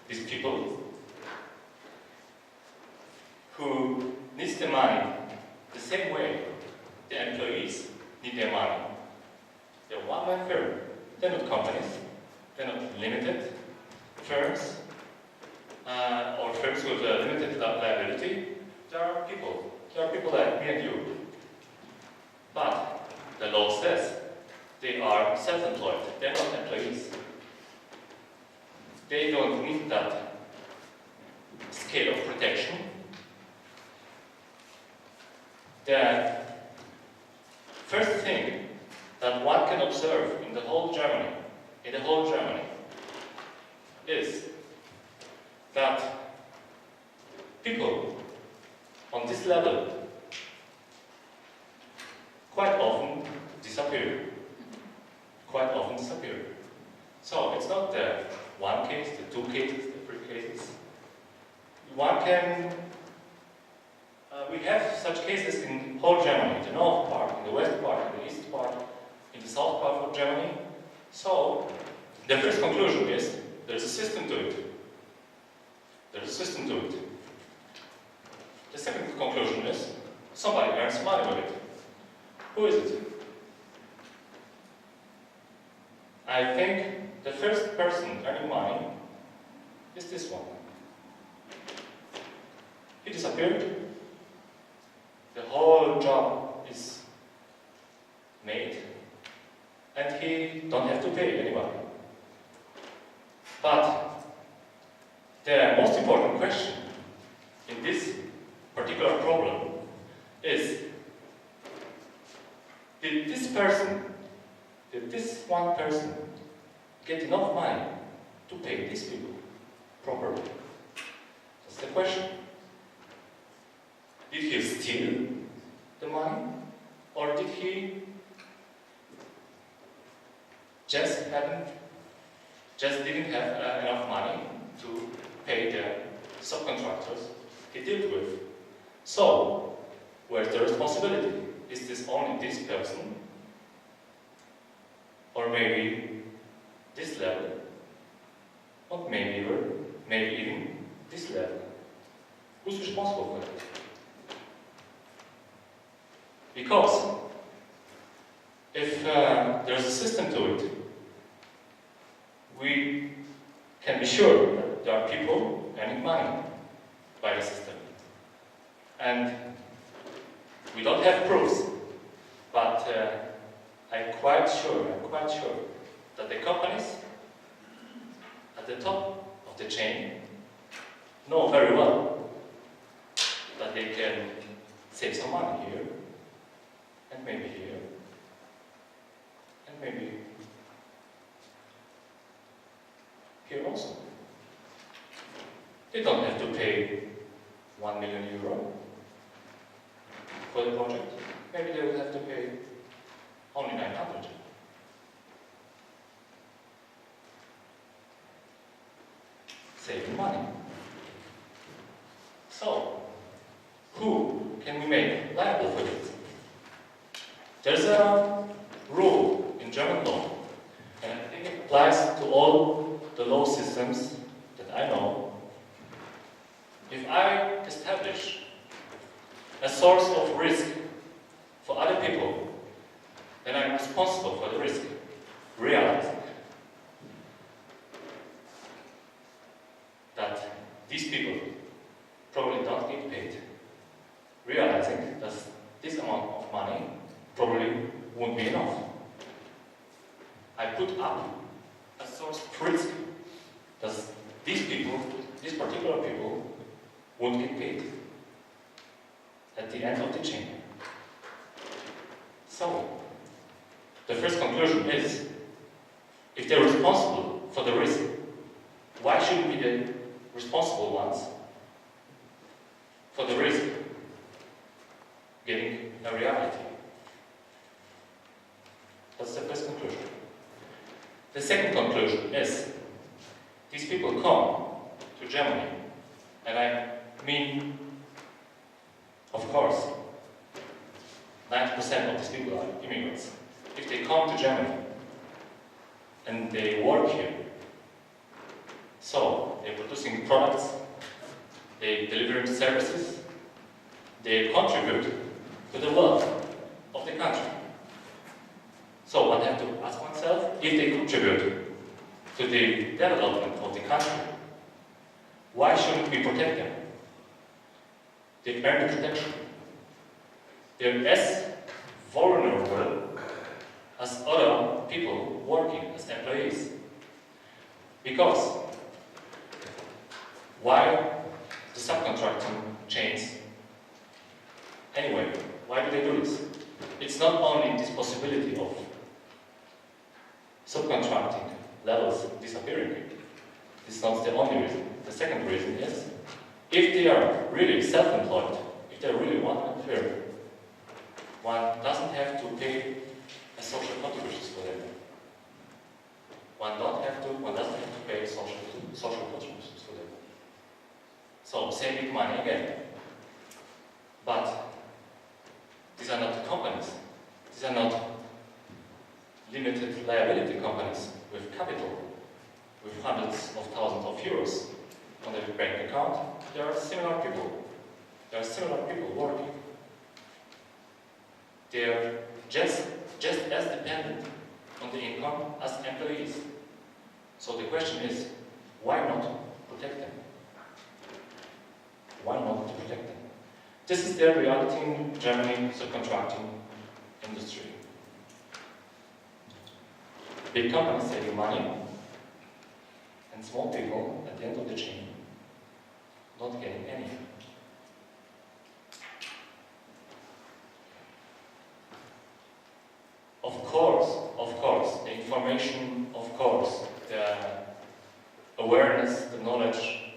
these people who needs the money the same way the employees need their money. They're one-man firm, they're not companies, they're not limited firms, or firms with a limited liability. There are people like me and you. But the law says they are self-employed, they're not employees. They don't need that scale of protection. The first thing that one can observe in the whole Germany, is that people on this level quite often disappear. Quite often disappear. So it's not the one case, the two cases, the three cases. One can, we have such cases in whole Germany, in the north part, in the west part, in the east part, in the south part of Germany. So the first conclusion is there's a system to it. There's a system to it. The second conclusion is somebody earns money with it. Who is it? I think the first person earning money is this one. He disappeared. The whole job is made, and he don't have to pay anybody. But the most important question in this particular problem is, did this one person get enough money to pay these people properly? That's the question. Did he steal the money, or did he just didn't have enough money to pay the subcontractors he dealt with? So, where's the responsibility? Is this only this person? Or maybe this level? Or maybe even this level? Who's responsible for that? Because if there's a system to it, we can be sure that there are people earning money by the system. And we don't have proofs, but I'm quite sure that the companies at the top of the chain know very well that they can save some money here, and maybe here, and maybe here also. They don't have to pay 1 million euro for the project. Maybe they will have to pay only 900. Saving money. So, who can we make liable for this? There's a rule in German law, and I think it applies to all the law systems that I know. If I establish a source of risk for other people, then I'm responsible for the risk, realizing that these people probably don't get paid, realizing that this amount of money probably won't be enough. I put up a source of risk that these people, these particular people, won't get paid at the end of the chain. So, the first conclusion is, if they're responsible for the risk, why shouldn't be the responsible ones for the risk getting a reality? That's the first conclusion. The second conclusion is, these people come to Germany, and I mean, of course, 90% of these people are immigrants. If they come to Germany and they work here, so they're producing products, they're delivering services, they contribute to the wealth of the country. So one has to ask oneself, if they contribute to the development of the country, why shouldn't we protect them? They earn the protection. They're as vulnerable as other people working as employees. Because why the subcontracting chains? Anyway, why do they do this? It's not only this possibility of subcontracting levels disappearing. It's not the only reason. The second reason is, if they are really self-employed, if they're really one-man firm, one doesn't have to pay a social contributions for them. One doesn't have to pay social contributions for them. So saving money again. But these are not companies. These are not limited liability companies with capital, with hundreds of thousands of euros on their bank account. There are similar people. There are similar people working. They are just as dependent on the income as employees. So the question is, why not protect them? Why not protect them? This is their reality in Germany subcontracting industry. Big companies saving money, and small people at the end of the chain not getting anything. Of course, the information, of course, the awareness, the knowledge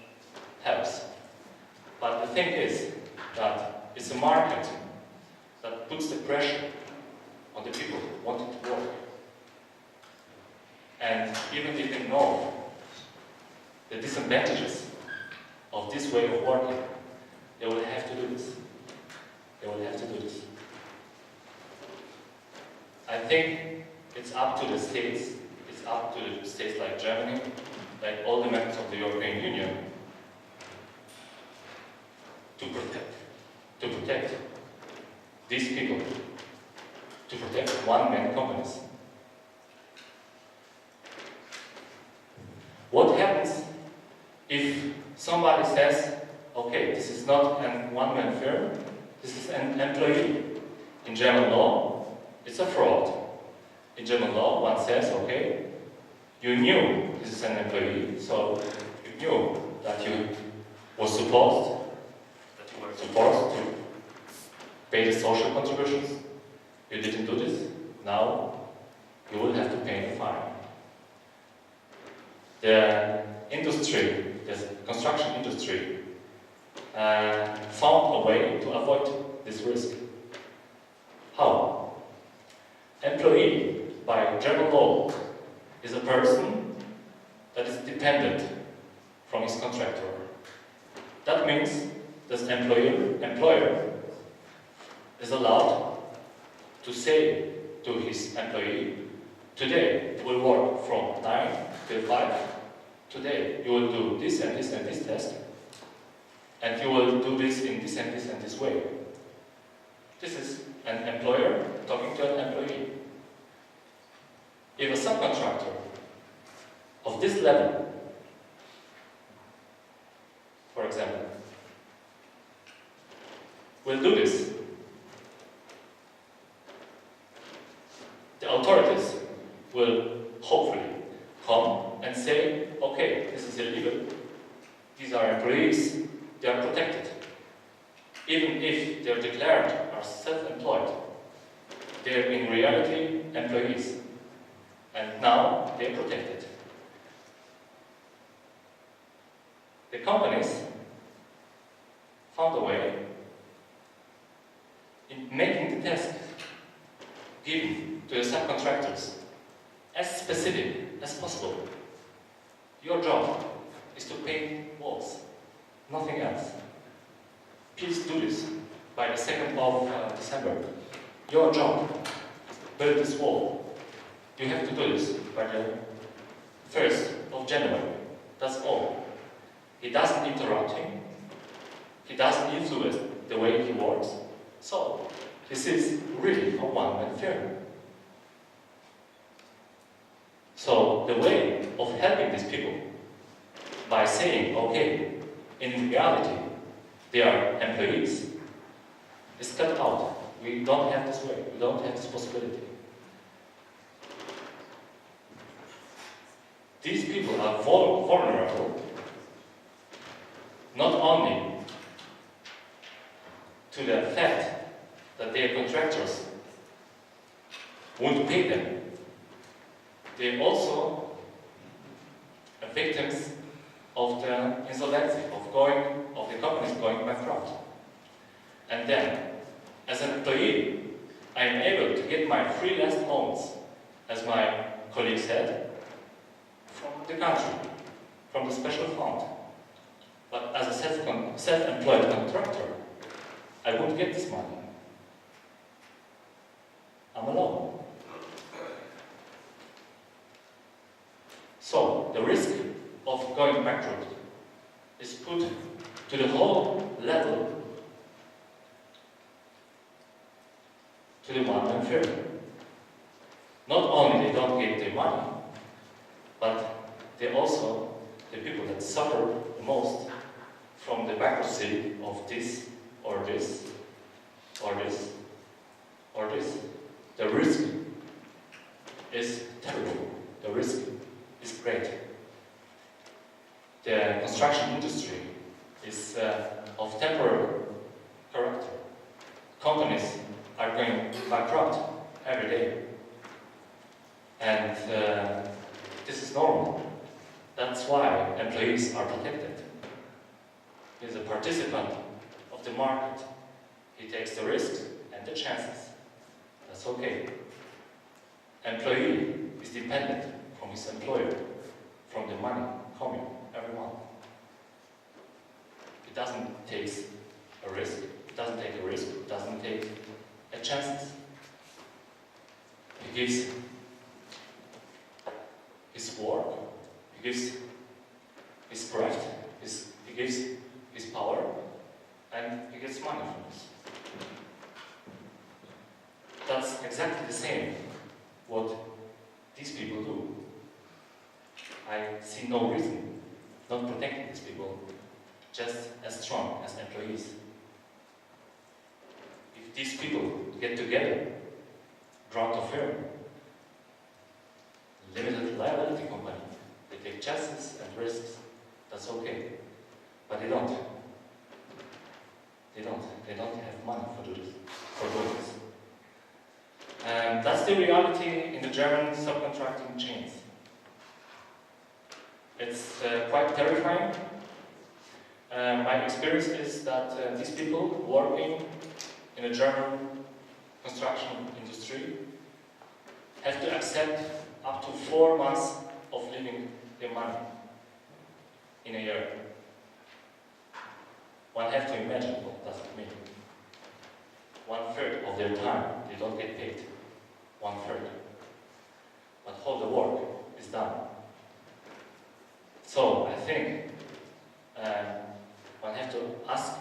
helps. But the thing is that it's a market that puts the pressure on the people who want to work. And even if they know the disadvantages of this way of working, they will have to do this. They will have to do this. I think it's up to the states, it's up to the states like Germany, like all the members of the European Union, to protect these people, to protect one-man companies. What happens if somebody says, okay, this is not a one-man firm, this is an employee? In German law, it's a fraud. In German law, one says, okay, you knew this is an employee, so you knew that you were supposed to pay the social contributions. You didn't do this. Now you will have to pay the fine. The industry, the construction industry, found a way to avoid this risk. How? Employee, by German law, is a person that is dependent from his contractor. That means this employer is allowed to say to his employee, today you will work from 9 till 5, today you will do this and this and this test, and you will do this in this and this and this way. This is an employer talking to an employee. If a subcontractor of this level, for example, will do this, the authorities will hopefully come and say, okay, this is illegal, these are employees, they are protected. Even if they are declared as self-employed, they are in reality employees. And now they are protected. The companies found a way in making the task given to the subcontractors as specific as possible. Your job is to paint walls, nothing else. Please do this by the 2nd of December. Your job, build this wall. You have to do this by the 1st of January. That's all. He doesn't interrupt him. He doesn't influence the way he works. So, this is really a one-man firm. So, the way of helping these people by saying, okay, in reality, they are employees, is cut out. We don't have this way. We don't have this possibility. These people are vulnerable not only to the fact that their contractors won't pay them, they also are victims of the insolvency, of the companies going bankrupt. And then, as an employee, I am able to get my freelance loans, as my colleague said, from the country, from the special fund. But as a self-employed contractor, I won't get this money. I'm alone. So the risk of going bankrupt is put to the whole level, to the one-man firm. Not only they don't get their money, but they also, the people that suffer the most from the bankruptcy of this or this or this or this. The risk is terrible. The risk is great. The construction industry is of temporary character. Companies are going bankrupt every day. And this is normal. That's why employees are protected. He's a participant of the market. He takes the risks and the chances. That's okay. Employee is dependent from his employer, from the money coming every month. It doesn't take a risk. It doesn't take a risk. It doesn't take a chances. He gives his work. He gives his craft. He gives his power, and he gets money from this. That's exactly the same what these people do. I see no reason not protecting these people just as strong as employees. If these people get together, grant a firm, limited liability company, they take chances and risks, that's okay. But they don't. They don't have money for doing this. And that's the reality in the German subcontracting chains. It's quite terrifying. My experience is that these people working in the German construction industry have to accept up to 4 months of living their money in a year. One has to imagine what does it mean. 1/3 of their time they don't get paid. 1/3. But all the work is done. So I think one has to ask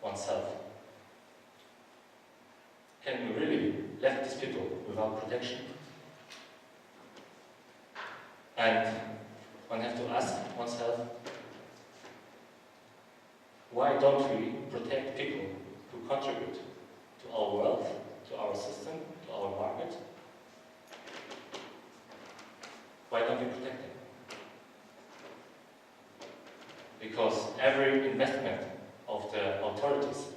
oneself, can we really let these people without protection? And one has to ask oneself, why don't we protect people who contribute to our wealth, to our system, to our market? Why don't we protect them? Because every investment of the authorities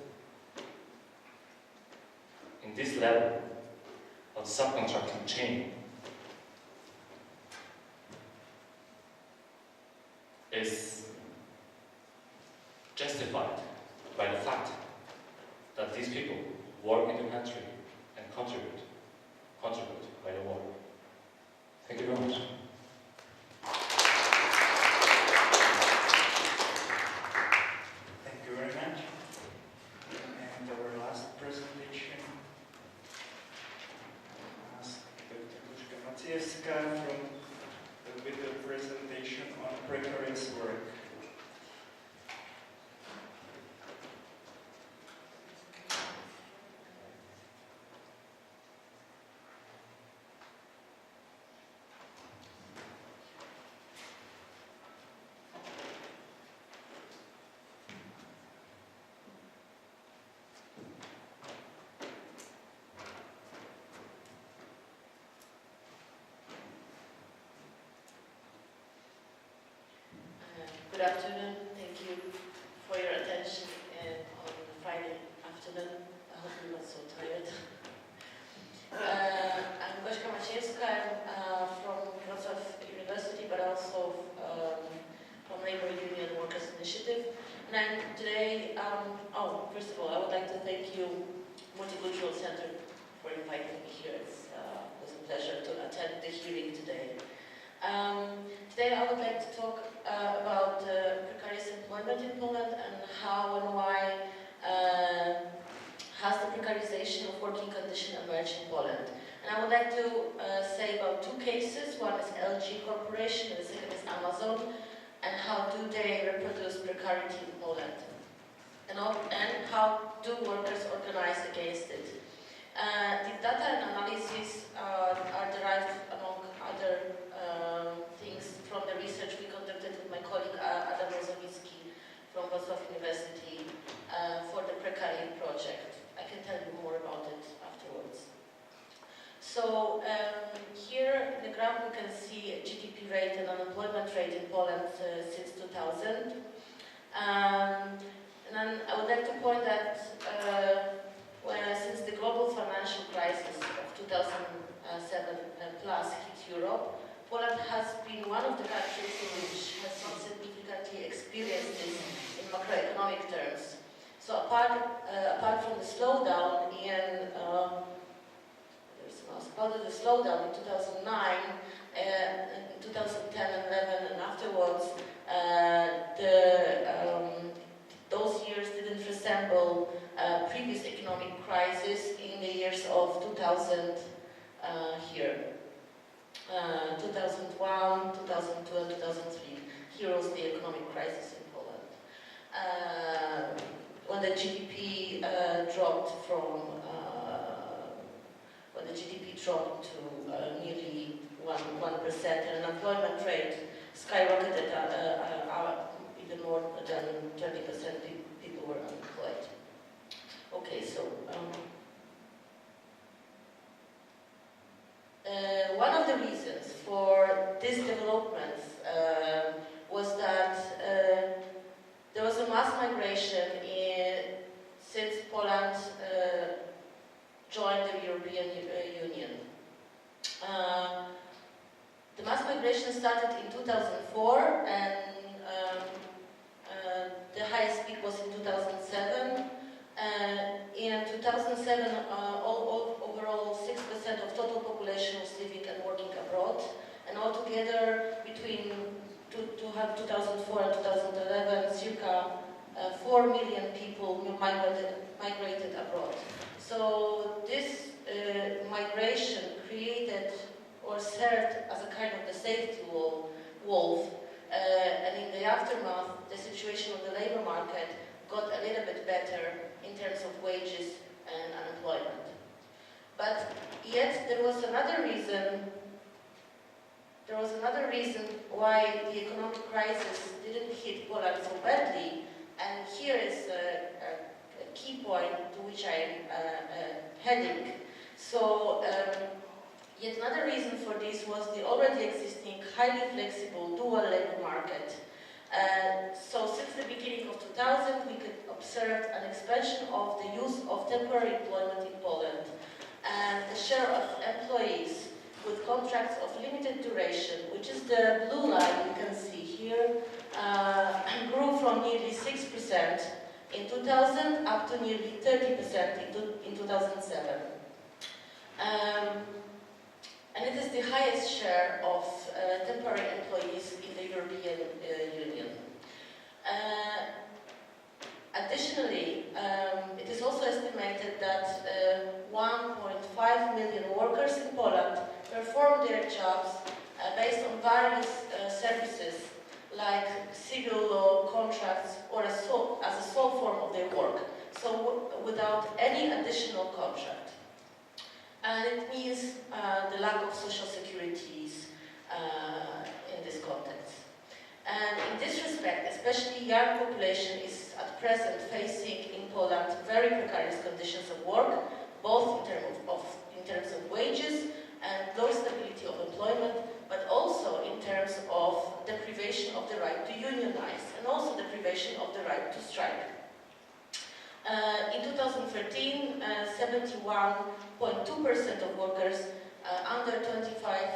in this level of the subcontracting chain is justified by the fact that these people work in the country and contribute by the work. Thank you very much. Thank you very much. And our last presentation, ask Dr. Goska Maciejewska from the video presentation on precarious work. Good afternoon. Thank you for your attention on Friday afternoon. I hope you're not so tired. I'm Goska Maciejewska. I'm from Wroclaw University, but also from Labor Union Workers Initiative. And today, first of all, I would like to thank you, Multicultural Center, for inviting me here. It was a pleasure to attend the hearing today. Today I would like to talk about precarious employment in Poland and how and why has the precarization of working conditions emerged in Poland. And I would like to say about two cases. One is LG Corporation and the second is Amazon, and how do they reproduce precarity in Poland. And how do workers organize against it. These data and analysis are derived, among other things, from the research we conducted with my colleague Adam Rozowicki from Wroclaw University for the Precary project. I can tell you more about it afterwards. So here in the graph we can see a GDP rate and unemployment rate in Poland since 2000. And then I would like to point that since the global financial crisis of 2007 plus hit Europe, Poland has been one of the countries which has significantly experienced this in macroeconomic terms. So apart from the slowdown in in 2009, in 2010 and 11 and afterwards, those years didn't resemble previous economic crisis in the years of 2000 here. 2001, 2002 and 2003. Here was the economic crisis in Poland. When the GDP dropped to nearly 1%, and unemployment rate skyrocketed even more than 20% people were unemployed. Okay, so one of the reasons for this development was that there was a mass migration since Poland joined the European Union. The mass migration started in 2004 and the highest peak was in 2007. In 2007, overall 6% of total population was living and working abroad, and altogether between 2004 and 2011, circa 4 million people migrated abroad. So this migration created or served as a kind of the safety valve, and in the aftermath, the situation of the labor market got a little bit better in terms of wages and unemployment. But yet there was another reason why the economic crisis didn't hit Poland so badly, and here is a key point to which I'm heading. So yet another reason for this was the already existing highly flexible dual labor market. So since the beginning of 2000, we could observe an expansion of the use of temporary employment in Poland, and the share of employees with contracts of limited duration, which is the blue line you can see here, grew from nearly 6% in 2000 up to nearly 30% in 2007. And it is the highest share of temporary employees in the European Union. Additionally, it is also estimated that 1.5 million workers in Poland perform their jobs based on various services like civil law, contracts, or as a sole form of their work, so without any additional contract. And it means the lack of social securities in this context. And in this respect, especially young population is at present facing in Poland very precarious conditions of work, both in terms of wages and low stability of employment, but also in terms of deprivation of the right to unionize and also deprivation of the right to strike. In 2013, 71.2% of workers under 25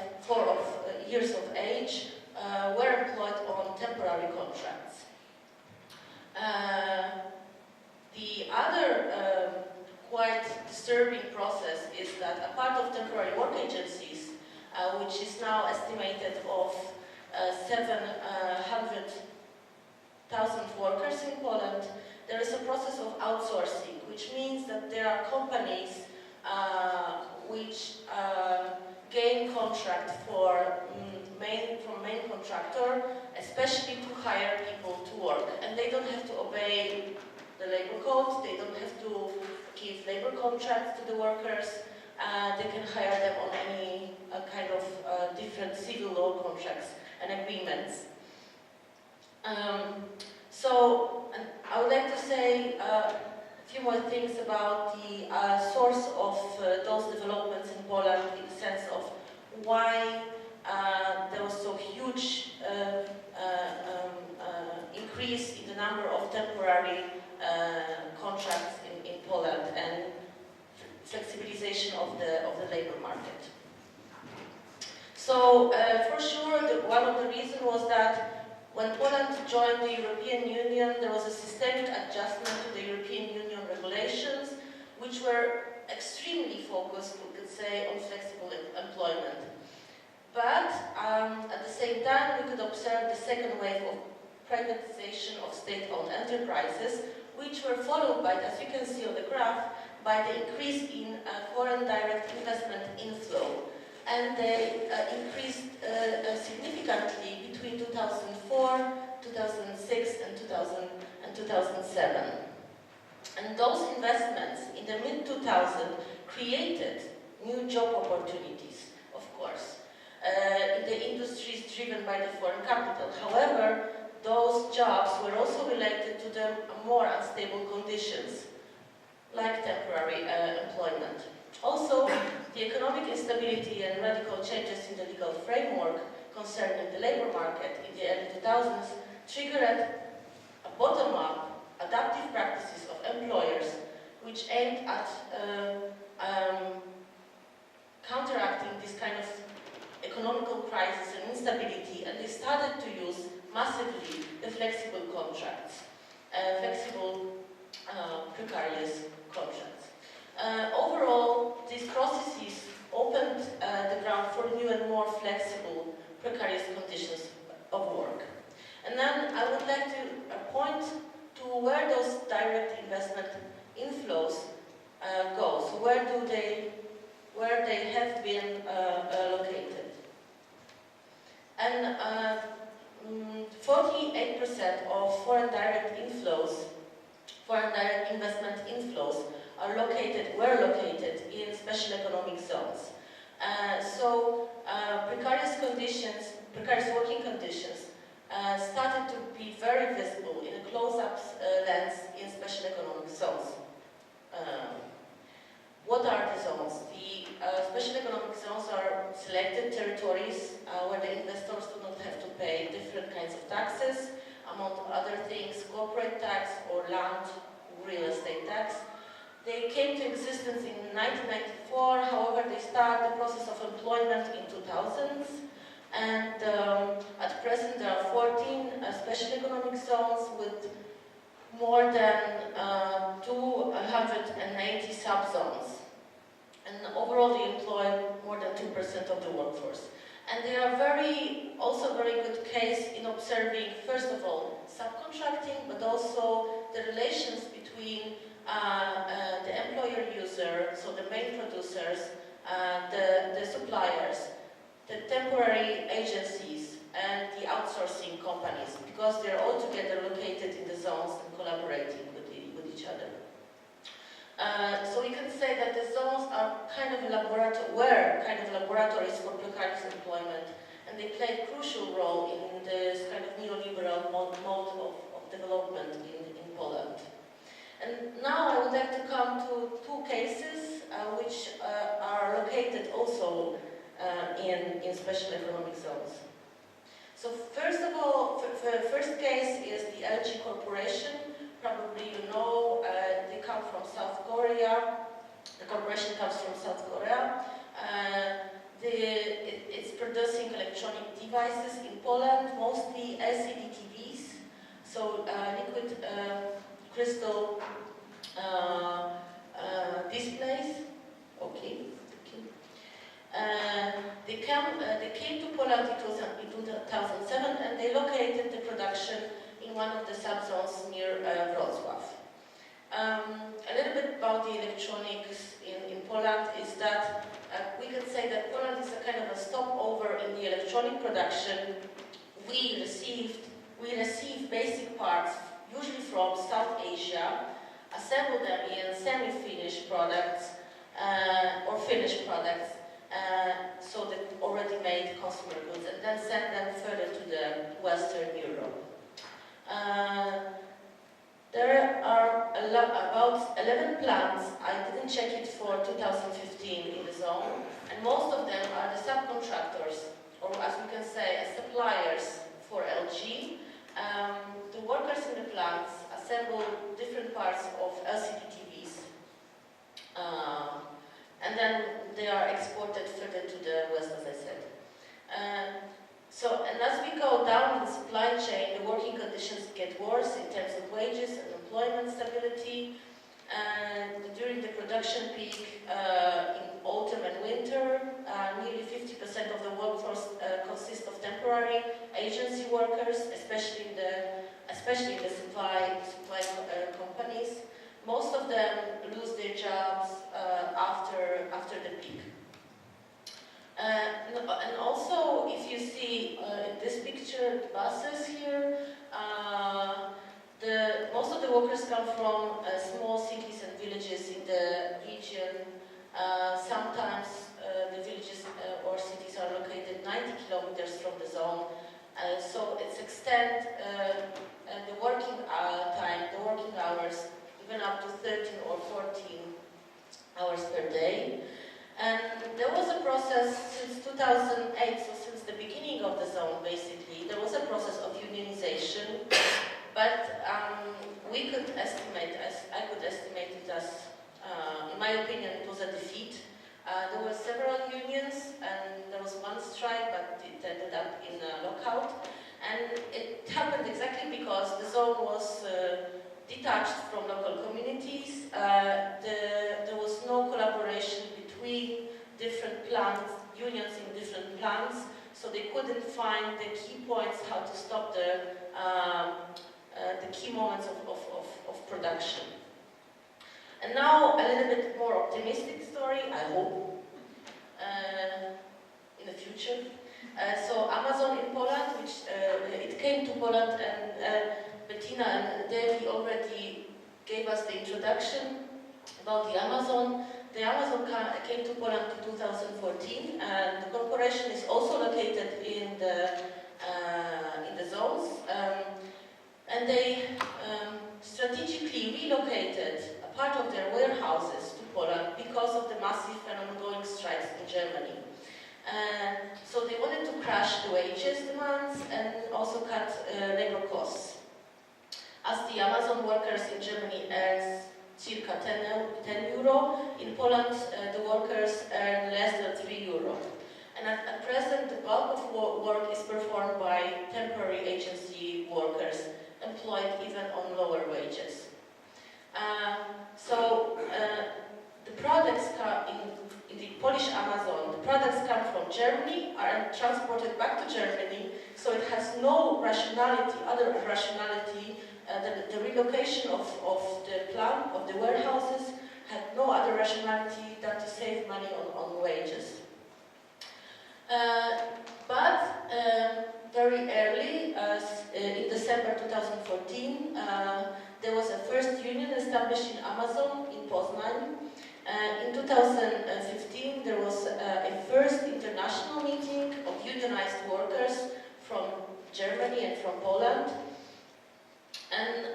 years of age were employed on temporary contracts. The other quite disturbing disturbing process is that a part of temporary work agencies, which is now estimated of 700,000 workers in Poland, there is a process of outsourcing, which means that there are companies which gain contract from main contractor, especially to hire people to work. And they don't have to obey the labor code, they don't have to give labor contracts to the workers, they can hire them on any kind of different civil law contracts and agreements. And I would like to say a few more things about the source of those developments in Poland, in the sense of why there was so huge increase in the number of temporary contracts in Poland and flexibilization of the labor market. So for sure, one of the reasons was that when Poland joined the European Union, there was a systemic adjustment to the European Union regulations, which were extremely focused, we could say, on flexible employment. But at the same time, we could observe the second wave of privatization of state-owned enterprises, which were followed by, as you can see on the graph, by the increase in foreign direct investment inflow. And they increased significantly between 2004, 2006, and 2007. And those investments in the mid-2000s created new job opportunities, of course, in the industries driven by the foreign capital. However, those jobs were also related to the more unstable conditions, like temporary employment. Also, the economic instability and radical changes in the legal framework concerning the labor market in the early 2000s triggered a bottom-up adaptive practices of employers which aimed at counteracting this kind of economical crisis and instability, and they started to use massively the flexible contracts, flexible precarious contracts. Overall, these processes opened the ground for new and more flexible, precarious conditions of work. And then I would like to point to where those direct investment inflows go. So where they have been located. And 48% of foreign direct investment inflows were located in special economic zones. Precarious working conditions started to be very visible in a close-up lens in special economic zones. What are the zones? The special economic zones are selected territories where the investors do not have to pay different kinds of taxes, among other things, corporate tax or land real estate tax. They came to existence in 1994, however they start the process of employment in 2000s, and at present there are 14 special economic zones with more than 280 subzones, and overall they employ more than 2% of the workforce. And they are also very good case in observing, first of all, subcontracting, but also the relations between the employer-user, so the main producers, the suppliers, the temporary agencies, and the outsourcing companies, because they're all together located in the zones and collaborating with each other. So we can say that the zones are were kind of laboratories for precarious employment, and they play a crucial role in this kind of neoliberal mode of development in Poland. And now I would like to come to two cases which are located also in special economic zones. So first of all, the first case is the LG Corporation. Probably you know, they come from South Korea. The corporation comes from South Korea. It's producing electronic devices in Poland, mostly LCD TVs, so liquid crystal displays. They came to Poland in 2007 and they located the production in one of the subzones near Wroclaw. A little bit about the electronics in Poland is that we can say that Poland is a kind of a stopover in the electronic production. We receive basic parts, usually from South Asia, assemble them in semi-finished products or finished products, so the already made consumer goods, and then send them further to the Western Europe. There are about 11 plants. I didn't check it for 2015 in the zone, and most of them are the subcontractors, or as we can say, suppliers for LG. The workers in the plants assemble different parts of LCD TVs, and then they are exported further to the West, as I said. And as we go down the supply chain, the working conditions get worse in terms of wages and employment stability. And during the production peak in autumn and winter, nearly 50% of the workforce consists of temporary agency workers, especially in the supply companies. Most of them lose their jobs after the peak. And also, if you see in this picture, the buses here, most of the workers come from small cities and villages in the region. Sometimes the villages or cities are located 90 kilometers from the zone. So it's extend the working time, the working hours, even up to 13 or 14 hours per day. And there was a process since 2008, so since the beginning of the zone, basically, there was a process of unionization, but we could estimate, I could estimate it as, in my opinion, it was a defeat. There were several unions, and there was one strike, but it ended up in a lockout. And it happened exactly because the zone was detached from local communities. There was no collaboration between different plants, unions in different plants, so they couldn't find the key points how to stop the key moments of production. And now a little bit more optimistic story, I hope, in the future. So Amazon in Poland, which it came to Poland, and Bettina and Devi already gave us the introduction about the Amazon. The Amazon came to Poland in 2014, and the corporation is also located in the zones. And they strategically relocated a part of their warehouses to Poland because of the massive and ongoing strikes in Germany. So they wanted to crash the wages demands and also cut labor costs. As the Amazon workers in Germany earn circa 10 euro, in Poland the workers earn less than 3 euro. And at present the bulk of work is performed by temporary agency workers, employed even on lower wages. The products in the Polish Amazon, the products come from Germany, are transported back to Germany, so it has no rationality, other rationality. The relocation of the plant, of the warehouses, had no other rationality than to save money on wages. But very early, in December 2014, there was a first union established in Amazon in Poznań. In 2015, there was a first international meeting of unionized workers from Germany and from Poland. And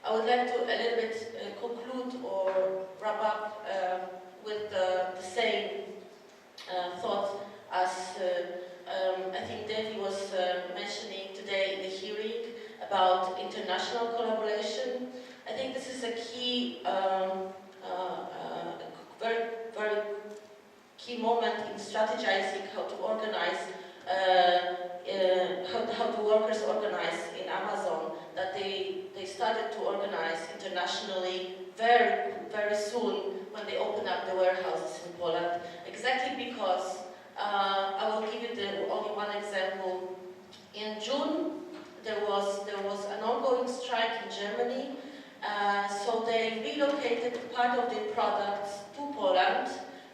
I would like to a little bit conclude or wrap up with the same thought as I think Devi was mentioning today in the hearing about international collaboration. I think this is a key, very, very key moment in strategizing how to organize how the workers organize in Amazon, that they started to organize internationally very soon when they opened up the warehouses in Poland, exactly because, I will give you only one example. In June, there was an ongoing strike in Germany, so they relocated part of their products to Poland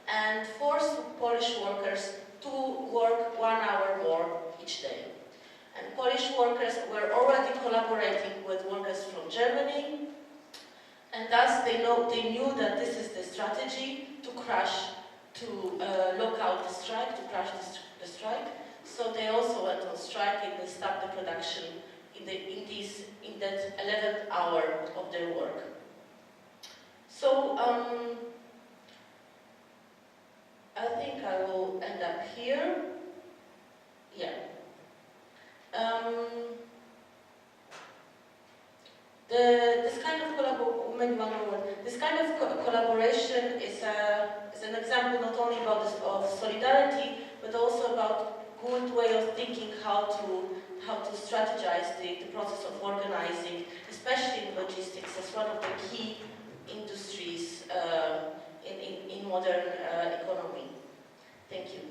and forced Polish workers to work 1 hour more each day. And Polish workers were already collaborating with workers from Germany, and thus they knew that this is the strategy to lock out the strike, to crash the strike. So they also went on strike and they stopped the production in that 11th hour of their work. So I think I will end up here. Yeah. This kind of collaboration is an example not only of solidarity, but also about good way of thinking how to strategize the process of organizing, especially in logistics, as one of the key industries in modern economy. Thank you.